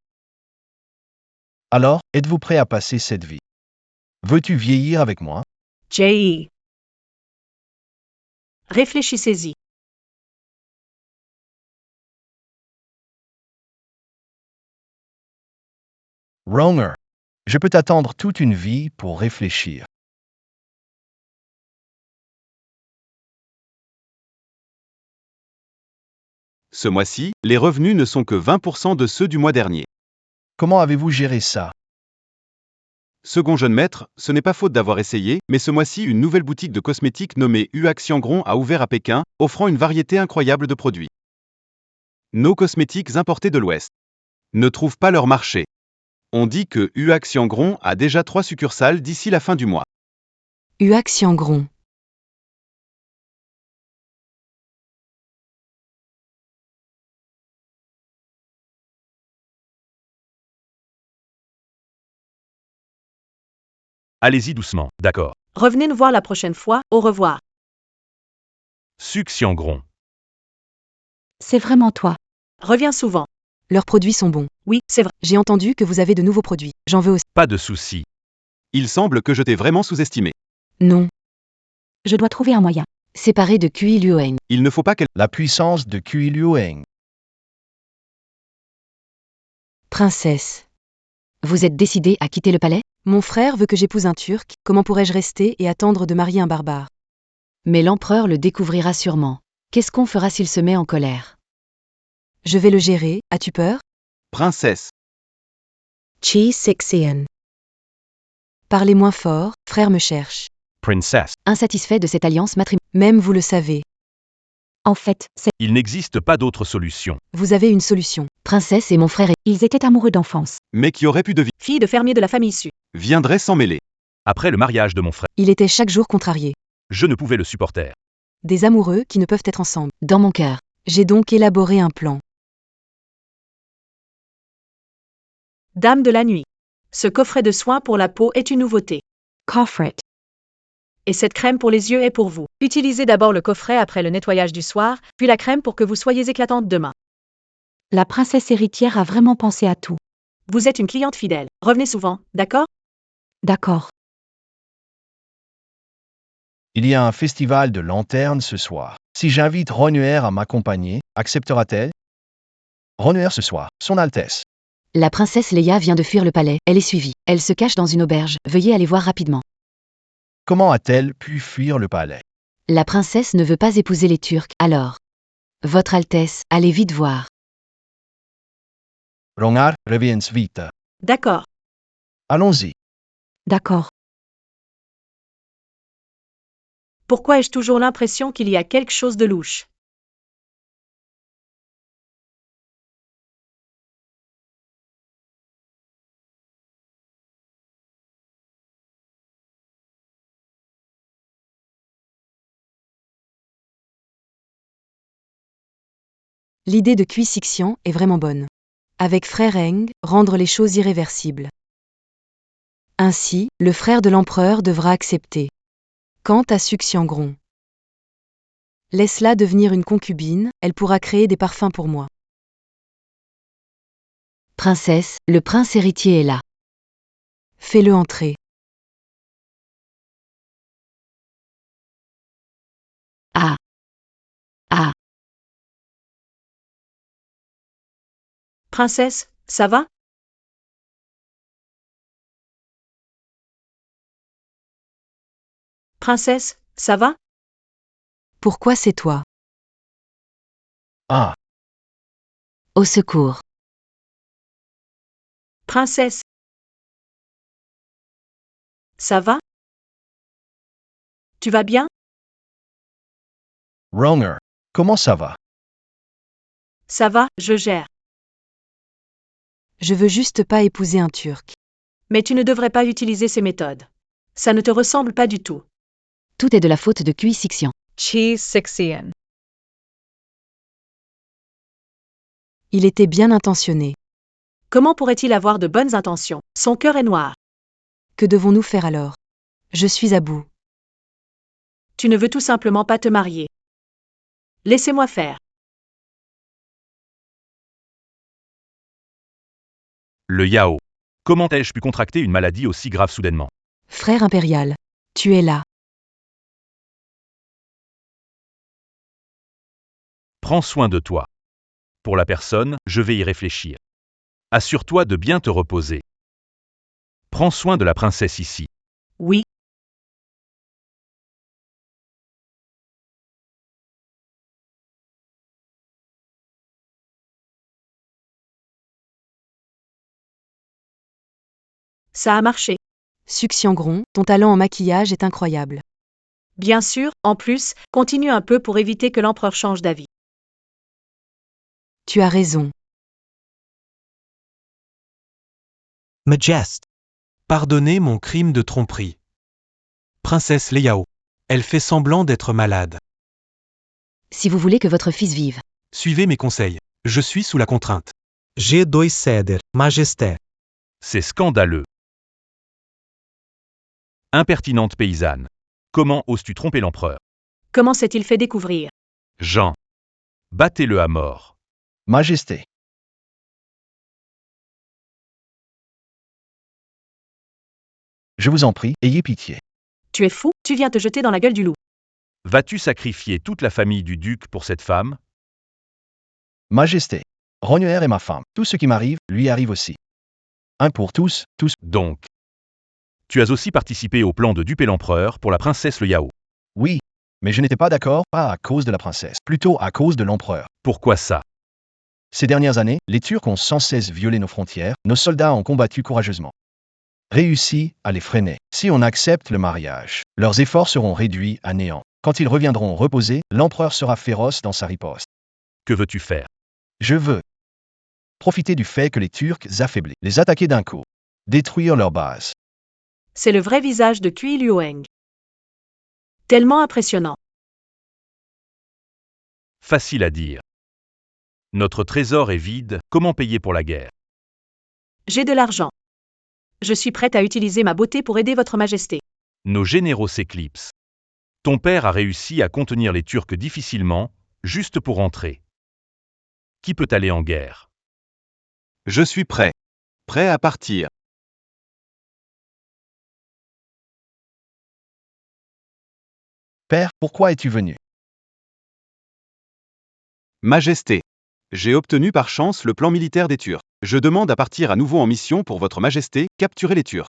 Alors, êtes-vous prêt à passer cette vie? Veux-tu vieillir avec moi? J.E. Réfléchissez-y. Wronger. Je peux t'attendre toute une vie pour réfléchir. Ce mois-ci, les revenus ne sont que 20% de ceux du mois dernier. Comment avez-vous géré ça? Second jeune maître, ce n'est pas faute d'avoir essayé, mais ce mois-ci, une nouvelle boutique de cosmétiques nommée Huac Xiangrong a ouvert à Pékin, offrant une variété incroyable de produits. Nos cosmétiques importés de l'Ouest ne trouvent pas leur marché. On dit que Huac Xiangrong a déjà 3 succursales d'ici la fin du mois. Huac Xiangrong. Allez-y doucement, d'accord. Revenez nous voir la prochaine fois, au revoir. Suc Xiangrong. C'est vraiment toi. Reviens souvent. Leurs produits sont bons. Oui, c'est vrai. J'ai entendu que vous avez de nouveaux produits. J'en veux aussi. Pas de souci. Il semble que je t'ai vraiment sous-estimé. Non. Je dois trouver un moyen. Séparé de Kui Luoeng. Il ne faut pas qu'elle... La puissance de Kui Luoeng. Princesse. Vous êtes décidé à quitter le palais? Mon frère veut que j'épouse un Turc. Comment pourrais-je rester et attendre de marier un barbare? Mais l'empereur le découvrira sûrement. Qu'est-ce qu'on fera s'il se met en colère? Je vais le gérer. As-tu peur? Princesse. Chi Sixian. Parlez moins fort, frère me cherche. Princess. Insatisfait de cette alliance matrimoniale. Même vous le savez. En fait, c'est... Il n'existe pas d'autre solution. Vous avez une solution. Princesse et mon frère Ils étaient amoureux d'enfance. Mais qui aurait pu devenir... Fille de fermier de la famille Su. Viendrait s'en mêler. Après le mariage de mon frère, Il était chaque jour contrarié. je ne pouvais le supporter. Des amoureux qui ne peuvent être ensemble. dans mon cœur. J'ai donc élaboré un plan. Dame de la nuit. Ce coffret de soins pour la peau est une nouveauté. Coffret. Et cette crème pour les yeux est pour vous. Utilisez d'abord le coffret après le nettoyage du soir, puis la crème pour que vous soyez éclatante demain. La princesse héritière a vraiment pensé à tout. Vous êtes une cliente fidèle. Revenez souvent, d'accord? D'accord. Il y a un festival de lanternes ce soir. Si j'invite Ronuer à m'accompagner, acceptera-t-elle? Ronuer ce soir, Son Altesse. La princesse Leia vient de fuir le palais. Elle est suivie. Elle se cache dans une auberge. Veuillez aller voir rapidement. Comment a-t-elle pu fuir le palais? La princesse ne veut pas épouser les Turcs. Alors, Votre Altesse, allez vite voir. Rongar, reviens vite. D'accord. Allons-y. D'accord. Pourquoi ai-je toujours l'impression qu'il y a quelque chose de louche? L'idée de Kui Sixian est vraiment bonne. Avec frère Heng, rendre les choses irréversibles. Ainsi, le frère de l'empereur devra accepter. Quant à Suc Xiangrong, laisse-la devenir une concubine, elle pourra créer des parfums pour moi. Princesse, le prince héritier est là. Fais-le entrer. Ah. Ah. Princesse, ça va? Princesse, ça va? Pourquoi c'est toi? Ah, Au secours. Princesse. Ça va? Tu vas bien? Wronger. Comment ça va? Ça va, je gère. Je veux juste pas épouser un Turc. Mais tu ne devrais pas utiliser ces méthodes. Ça ne te ressemble pas du tout. Tout est de la faute de QI Sixian. Cheese Sixian. Il était bien intentionné. Comment pourrait-il avoir de bonnes intentions? Son cœur est noir. Que devons-nous faire alors? Je suis à bout. Tu ne veux tout simplement pas te marier. Laissez-moi faire. Le Yao. Comment ai-je pu contracter une maladie aussi grave soudainement? Frère impérial, tu es là. Prends soin de toi. Pour la personne, je vais y réfléchir. Assure-toi de bien te reposer. Prends soin de la princesse ici. Oui. Ça a marché. Suxiangron, ton talent en maquillage est incroyable. Bien sûr, en plus, continue un peu pour éviter que l'empereur change d'avis. Tu as raison. Majest. Pardonnez mon crime de tromperie. Princesse Léao. Elle fait semblant d'être malade. Si vous voulez que votre fils vive. Suivez mes conseils. Je suis sous la contrainte. G2 Ceder, Majesté. C'est scandaleux. Impertinente paysanne. Comment oses-tu tromper l'empereur? Comment s'est-il fait découvrir? Jean. Battez-le à mort. Majesté. Je vous en prie, ayez pitié. Tu es fou, tu viens te jeter dans la gueule du loup. Vas-tu sacrifier toute la famille du duc pour cette femme? Majesté. Rogner est ma femme. Tout ce qui m'arrive, lui arrive aussi. Un pour tous, tous. Donc. Tu as aussi participé au plan de duper l'empereur pour la princesse le Yao. Oui, mais je n'étais pas d'accord, pas à cause de la princesse, plutôt à cause de l'empereur. Pourquoi ça? Ces dernières années, les Turcs ont sans cesse violé nos frontières, nos soldats ont combattu courageusement. Réussi à les freiner. Si on accepte le mariage, leurs efforts seront réduits à néant. Quand ils reviendront reposer, l'empereur sera féroce dans sa riposte. Que veux-tu faire? Je veux profiter du fait que les Turcs affaiblissent, les attaquer d'un coup, détruire leur base. C'est le vrai visage de Cui Luoeng. Tellement impressionnant. Facile à dire. Notre trésor est vide, comment payer pour la guerre? J'ai de l'argent. Je suis prête à utiliser ma beauté pour aider votre majesté. Nos généraux s'éclipsent. Ton père a réussi à contenir les Turcs difficilement, juste pour entrer. Qui peut aller en guerre? Je suis prêt. Prêt à partir. Père, pourquoi es-tu venu? Majesté. J'ai obtenu par chance le plan militaire des Turcs. Je demande à partir à nouveau en mission pour votre majesté, capturer les Turcs.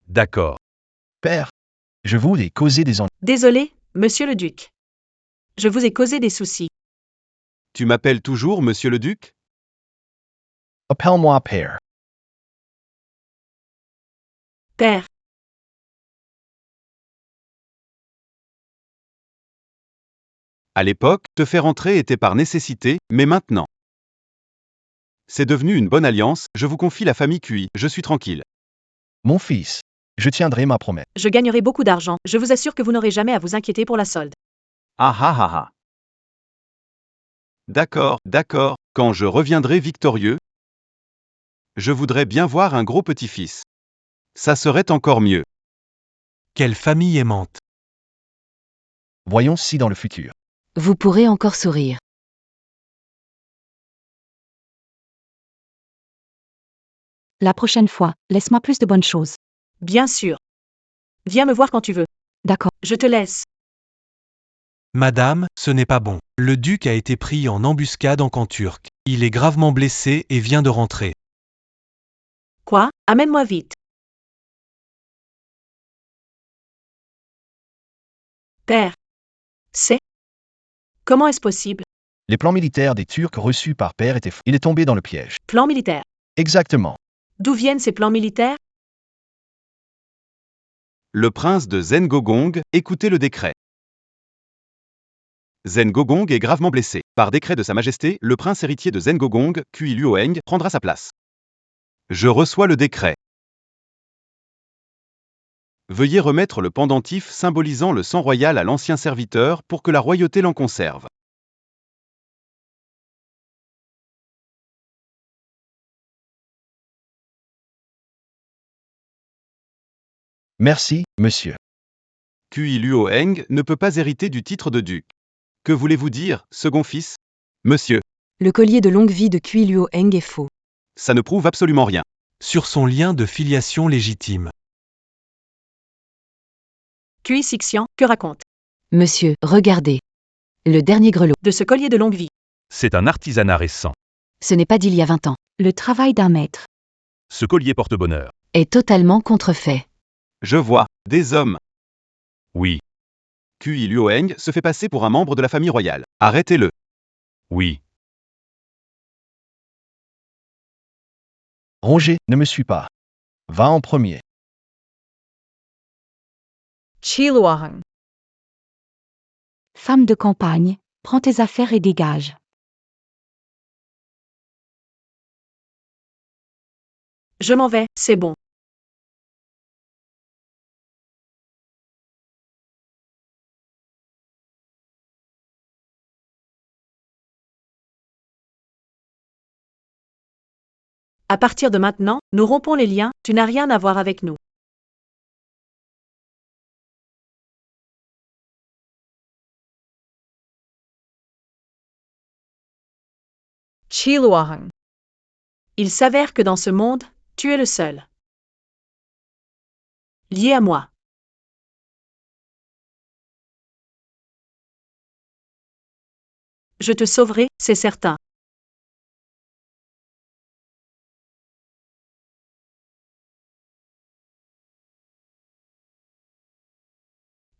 D'accord. Père, je vous ai causé des ennuis. Désolé, monsieur le duc. Je vous ai causé des soucis. Tu m'appelles toujours monsieur le duc? Appelle-moi père. Père. À l'époque, te faire entrer était par nécessité, mais maintenant. C'est devenu une bonne alliance, je vous confie la famille QI, je suis tranquille. Mon fils, je tiendrai ma promesse. Je gagnerai beaucoup d'argent, je vous assure que vous n'aurez jamais à vous inquiéter pour la solde. Ah ah ah ah. D'accord, d'accord, quand je reviendrai victorieux, je voudrais bien voir un gros petit-fils. Ça serait encore mieux. Quelle famille aimante. Voyons si dans le futur. Vous pourrez encore sourire. La prochaine fois, laisse-moi plus de bonnes choses. Bien sûr. Viens me voir quand tu veux. D'accord. Je te laisse. Madame, ce n'est pas bon. Le duc a été pris en embuscade en camp turc. Il est gravement blessé et vient de rentrer. Quoi? Amène-moi vite. Père. C'est. Comment est-ce possible? Les plans militaires des Turcs reçus par père étaient faux. Il est tombé dans le piège. Plan militaire. Exactement. D'où viennent ces plans militaires? Le prince de Zengogong, écoutez le décret. Zengogong est gravement blessé. Par décret de Sa Majesté, le prince héritier de Zengogong, Kui Luoheng, prendra sa place. Je reçois le décret. Veuillez remettre le pendentif symbolisant le sang royal à l'ancien serviteur pour que la royauté l'en conserve. Merci, monsieur. Kui Luoheng ne peut pas hériter du titre de duc. Que voulez-vous dire, second fils? Monsieur, Le collier de longue vie de Kui Luoheng est faux. ça ne prouve absolument rien. Sur son lien de filiation légitime. Kui Sixian, que raconte? Monsieur, regardez. Le dernier grelot. De ce collier de longue vie. C'est un artisanat récent. Ce n'est pas d'il y a 20 ans. Le travail d'un maître. Ce collier porte bonheur. Est totalement contrefait. Je vois, des hommes. Oui, Kui Luoheng se fait passer pour un membre de la famille royale. Arrêtez-le. oui. Roger, ne me suis pas. Va en premier. Chi Luoheng. Femme de campagne, prends tes affaires et dégage. Je m'en vais, c'est bon. À partir de maintenant, nous rompons les liens, tu n'as rien à voir avec nous. Chi Luoheng. Il s'avère que dans ce monde, tu es le seul. Lié à moi. Je te sauverai, c'est certain.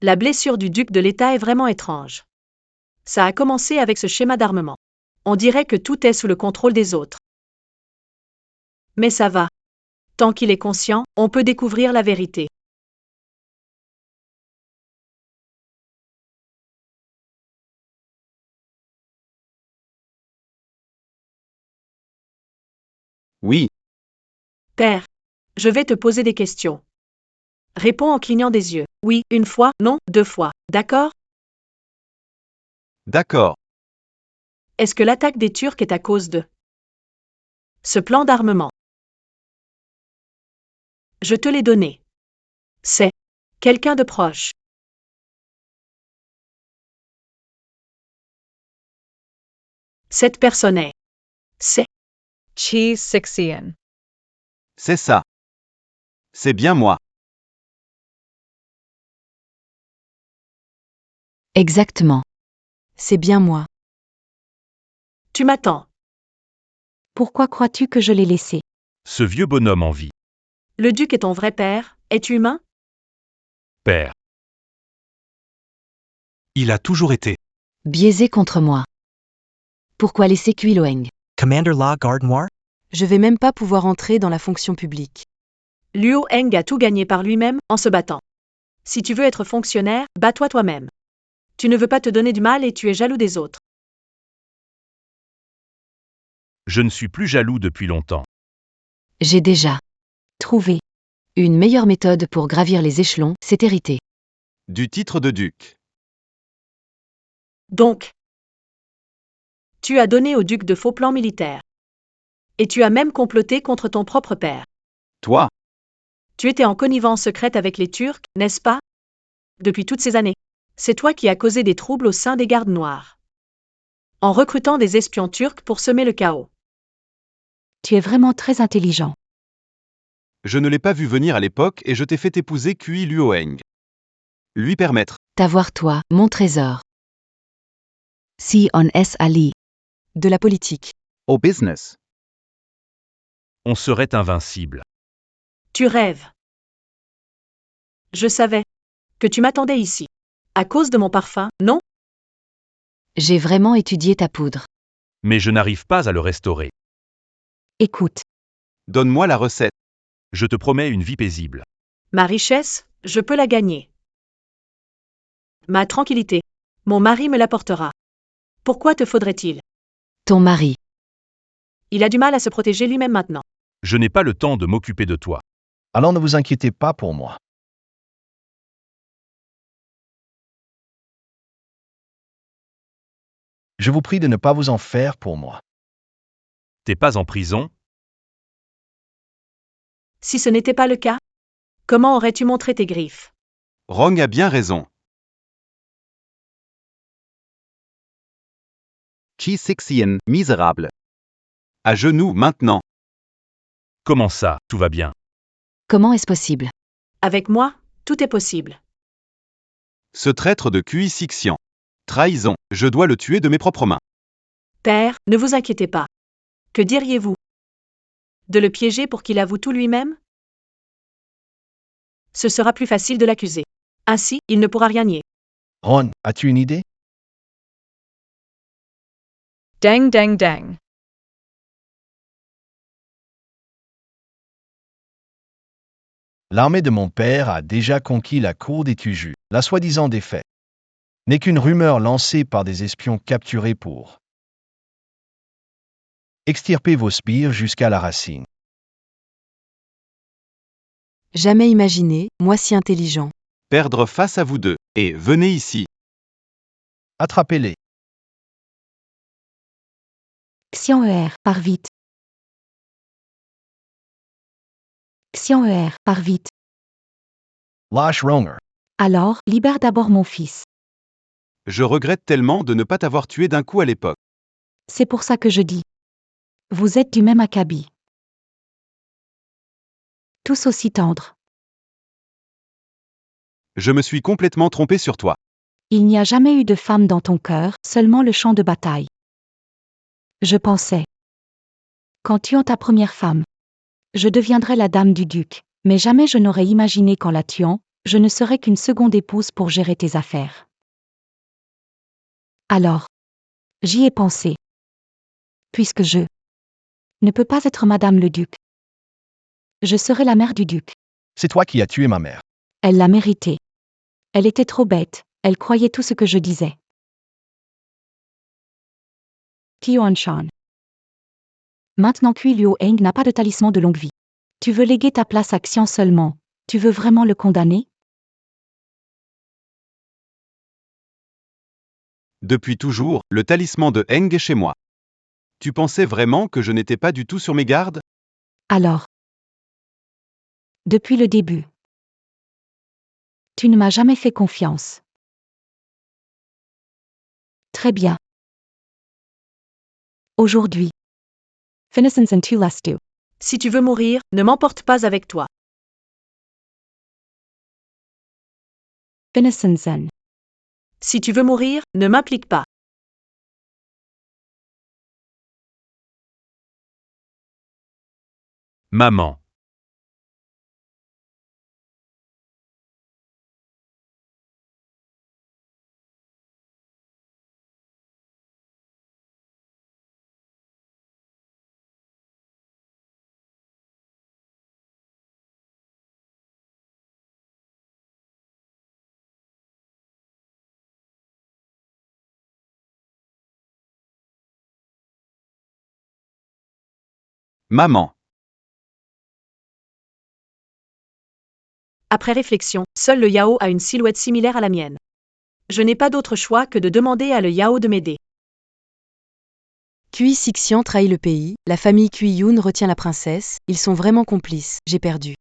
La blessure du duc de l'État est vraiment étrange. Ça a commencé avec ce schéma d'armement. On dirait que tout est sous le contrôle des autres. Mais ça va. Tant qu'il est conscient, on peut découvrir la vérité. Oui, Père, je vais te poser des questions. Réponds en clignant des yeux. Oui, une fois, non, deux fois. D'accord? d'accord. Est-ce que l'attaque des Turcs est à cause de ce plan d'armement? Je te l'ai donné. C'est quelqu'un de proche. Cette personne est. C'est. Chi Sixian. C'est ça. C'est bien moi. Exactement. C'est bien moi. Tu m'attends. Pourquoi crois-tu que je l'ai laissé? Ce vieux bonhomme en vie. Le duc est ton vrai père, es-tu humain? Père. Il a toujours été. Biaisé contre moi. Pourquoi laisser Kui Luoheng? Commander La Garde Noire? Je vais même pas pouvoir entrer dans la fonction publique. Luo Heng a tout gagné par lui-même en se battant. Si tu veux être fonctionnaire, bats-toi toi-même. Tu ne veux pas te donner du mal et tu es jaloux des autres. Je ne suis plus jaloux depuis longtemps. J'ai déjà Trouvé. une meilleure méthode pour gravir les échelons, c'est hériter. Du titre de duc. Donc, tu as donné au duc de faux plans militaires. Et tu as même comploté contre ton propre père. Toi, Tu étais en connivence secrète avec les Turcs, n'est-ce pas? Depuis toutes ces années. C'est toi qui as causé des troubles au sein des gardes noirs. En recrutant des espions turcs pour semer le chaos. Tu es vraiment très intelligent. je ne l'ai pas vu venir à l'époque et je t'ai fait épouser Kui Luoheng. Lui permettre. T'avoir toi, mon trésor. Si on est Ali. De la politique. Au business. On serait invincible. Tu rêves. Je savais que tu m'attendais ici. À cause de mon parfum, non? J'ai vraiment étudié ta poudre. Mais je n'arrive pas à le restaurer. Écoute, Donne-moi la recette. Je te promets une vie paisible. Ma richesse, je peux la gagner. Ma tranquillité, mon mari me l'apportera. Pourquoi te faudrait-il? Ton mari. Il a du mal à se protéger lui-même maintenant. Je n'ai pas le temps de m'occuper de toi. Alors ne vous inquiétez pas pour moi. Je vous prie de ne pas vous en faire pour moi. T'es pas en prison? Si ce n'était pas le cas, comment aurais-tu montré tes griffes? Rong a bien raison. Chi Sixien, misérable. À genoux maintenant. Comment ça, tout va bien? Comment est-ce possible? Avec moi, tout est possible. Ce traître de Kui Sixian. Trahison, je dois le tuer de mes propres mains. Père, ne vous inquiétez pas. Que diriez-vous? De le piéger pour qu'il avoue tout lui-même? Ce sera plus facile de l'accuser. Ainsi, il ne pourra rien nier. Ron, as-tu une idée? Dang dang dang. L'armée de mon père a déjà conquis la cour des Tujus. La soi-disant défaite n'est qu'une rumeur lancée par des espions capturés pour extirper vos spires jusqu'à la racine. Jamais imaginé, moi si intelligent. Perdre face à vous deux. Et venez ici. Attrapez-les. Xian pars vite. Xian pars vite. Lâche Ronger. Alors, libère d'abord mon fils. Je regrette tellement de ne pas t'avoir tué d'un coup à l'époque. C'est pour ça que je dis. Vous êtes du même acabit. Tous aussi tendres. Je me suis complètement trompé sur toi. Il n'y a jamais eu de femme dans ton cœur, seulement le champ de bataille. Je pensais. Qu'en tuant ta première femme, je deviendrais la dame du duc, mais jamais je n'aurais imaginé qu'en la tuant, je ne serais qu'une seconde épouse pour gérer tes affaires. Alors, j'y ai pensé. Puisque je ne peux pas être madame le duc. Je serai la mère du duc. C'est toi qui as tué ma mère. Elle l'a mérité. Elle était trop bête, elle croyait tout ce que je disais. Tioan Shan. Maintenant Kui Liu Heng n'a pas de talisman de longue vie. Tu veux léguer ta place à Xian seulement. Tu veux vraiment le condamner? Depuis toujours, le talisman de Heng est chez moi. Tu pensais vraiment que je n'étais pas du tout sur mes gardes? Alors. Depuis le début. Tu ne m'as jamais fait confiance. Très bien. Aujourd'hui. Finisons en tu lastu. Si tu veux mourir, ne m'emporte pas avec toi. Finisons. Si tu veux mourir, ne m'implique pas. Maman. Maman. Après réflexion, seul le Yao a une silhouette similaire à la mienne. Je n'ai pas d'autre choix que de demander à le Yao de m'aider. Kui Sixian trahit le pays, la famille Kui Yun retient la princesse, ils sont vraiment complices, j'ai perdu.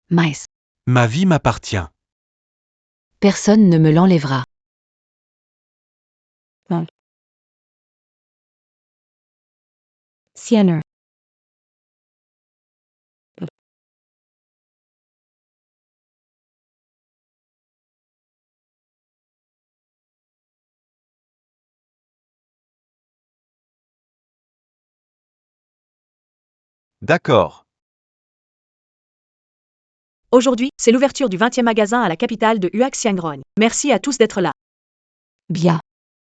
Mais Ma vie m'appartient. personne ne me l'enlèvera. Siener. D'accord. Aujourd'hui, c'est l'ouverture du 20e magasin à la capitale de Huac Xiangrong. Merci à tous d'être là. Bien.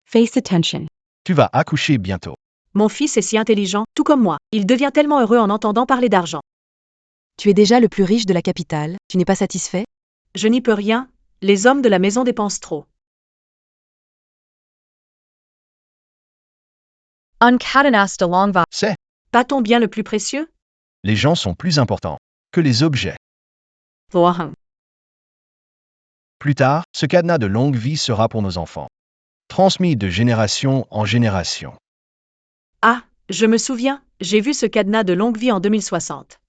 Face attention. Tu vas accoucher bientôt. Mon fils est si intelligent, tout comme moi. Il devient tellement heureux en entendant parler d'argent. Tu es déjà le plus riche de la capitale, tu n'es pas satisfait? Je n'y peux rien, les hommes de la maison dépensent trop. Uncadenas de Longva. C'est, Pas ton bien le plus précieux? les gens sont plus importants que les objets. Voahang. Plus tard, ce cadenas de longue vie sera pour nos enfants, transmis de génération en génération. Ah, je me souviens, j'ai vu ce cadenas de longue vie en 2060.